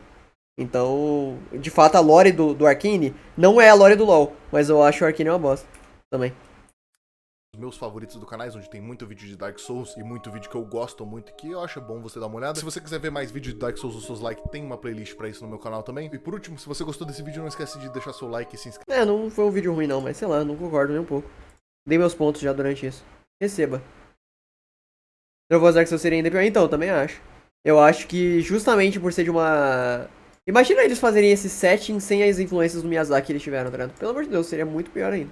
Então, de fato, a lore do Arcane não é a lore do LoL, mas eu acho o Arcane uma bosta também. meus favoritos do canal, onde tem muito vídeo de Dark Souls e muito vídeo que eu gosto muito e que eu acho bom você dar uma olhada. Se você quiser ver mais vídeos de Dark Souls, os seus likes, tem uma playlist pra isso no meu canal também. E por último, se você gostou desse vídeo, não esquece de deixar seu like e se inscrever. É, não foi um vídeo ruim não, mas sei lá, não concordo nem um pouco. Dei meus pontos já durante isso. Receba. Eu vou usar que eu seria ainda pior, então, também acho. Eu acho que justamente por ser de uma... Imagina eles fazerem esse setting sem as influências do Miyazaki que eles tiveram, tá ligado? Pelo amor de Deus, seria muito pior ainda.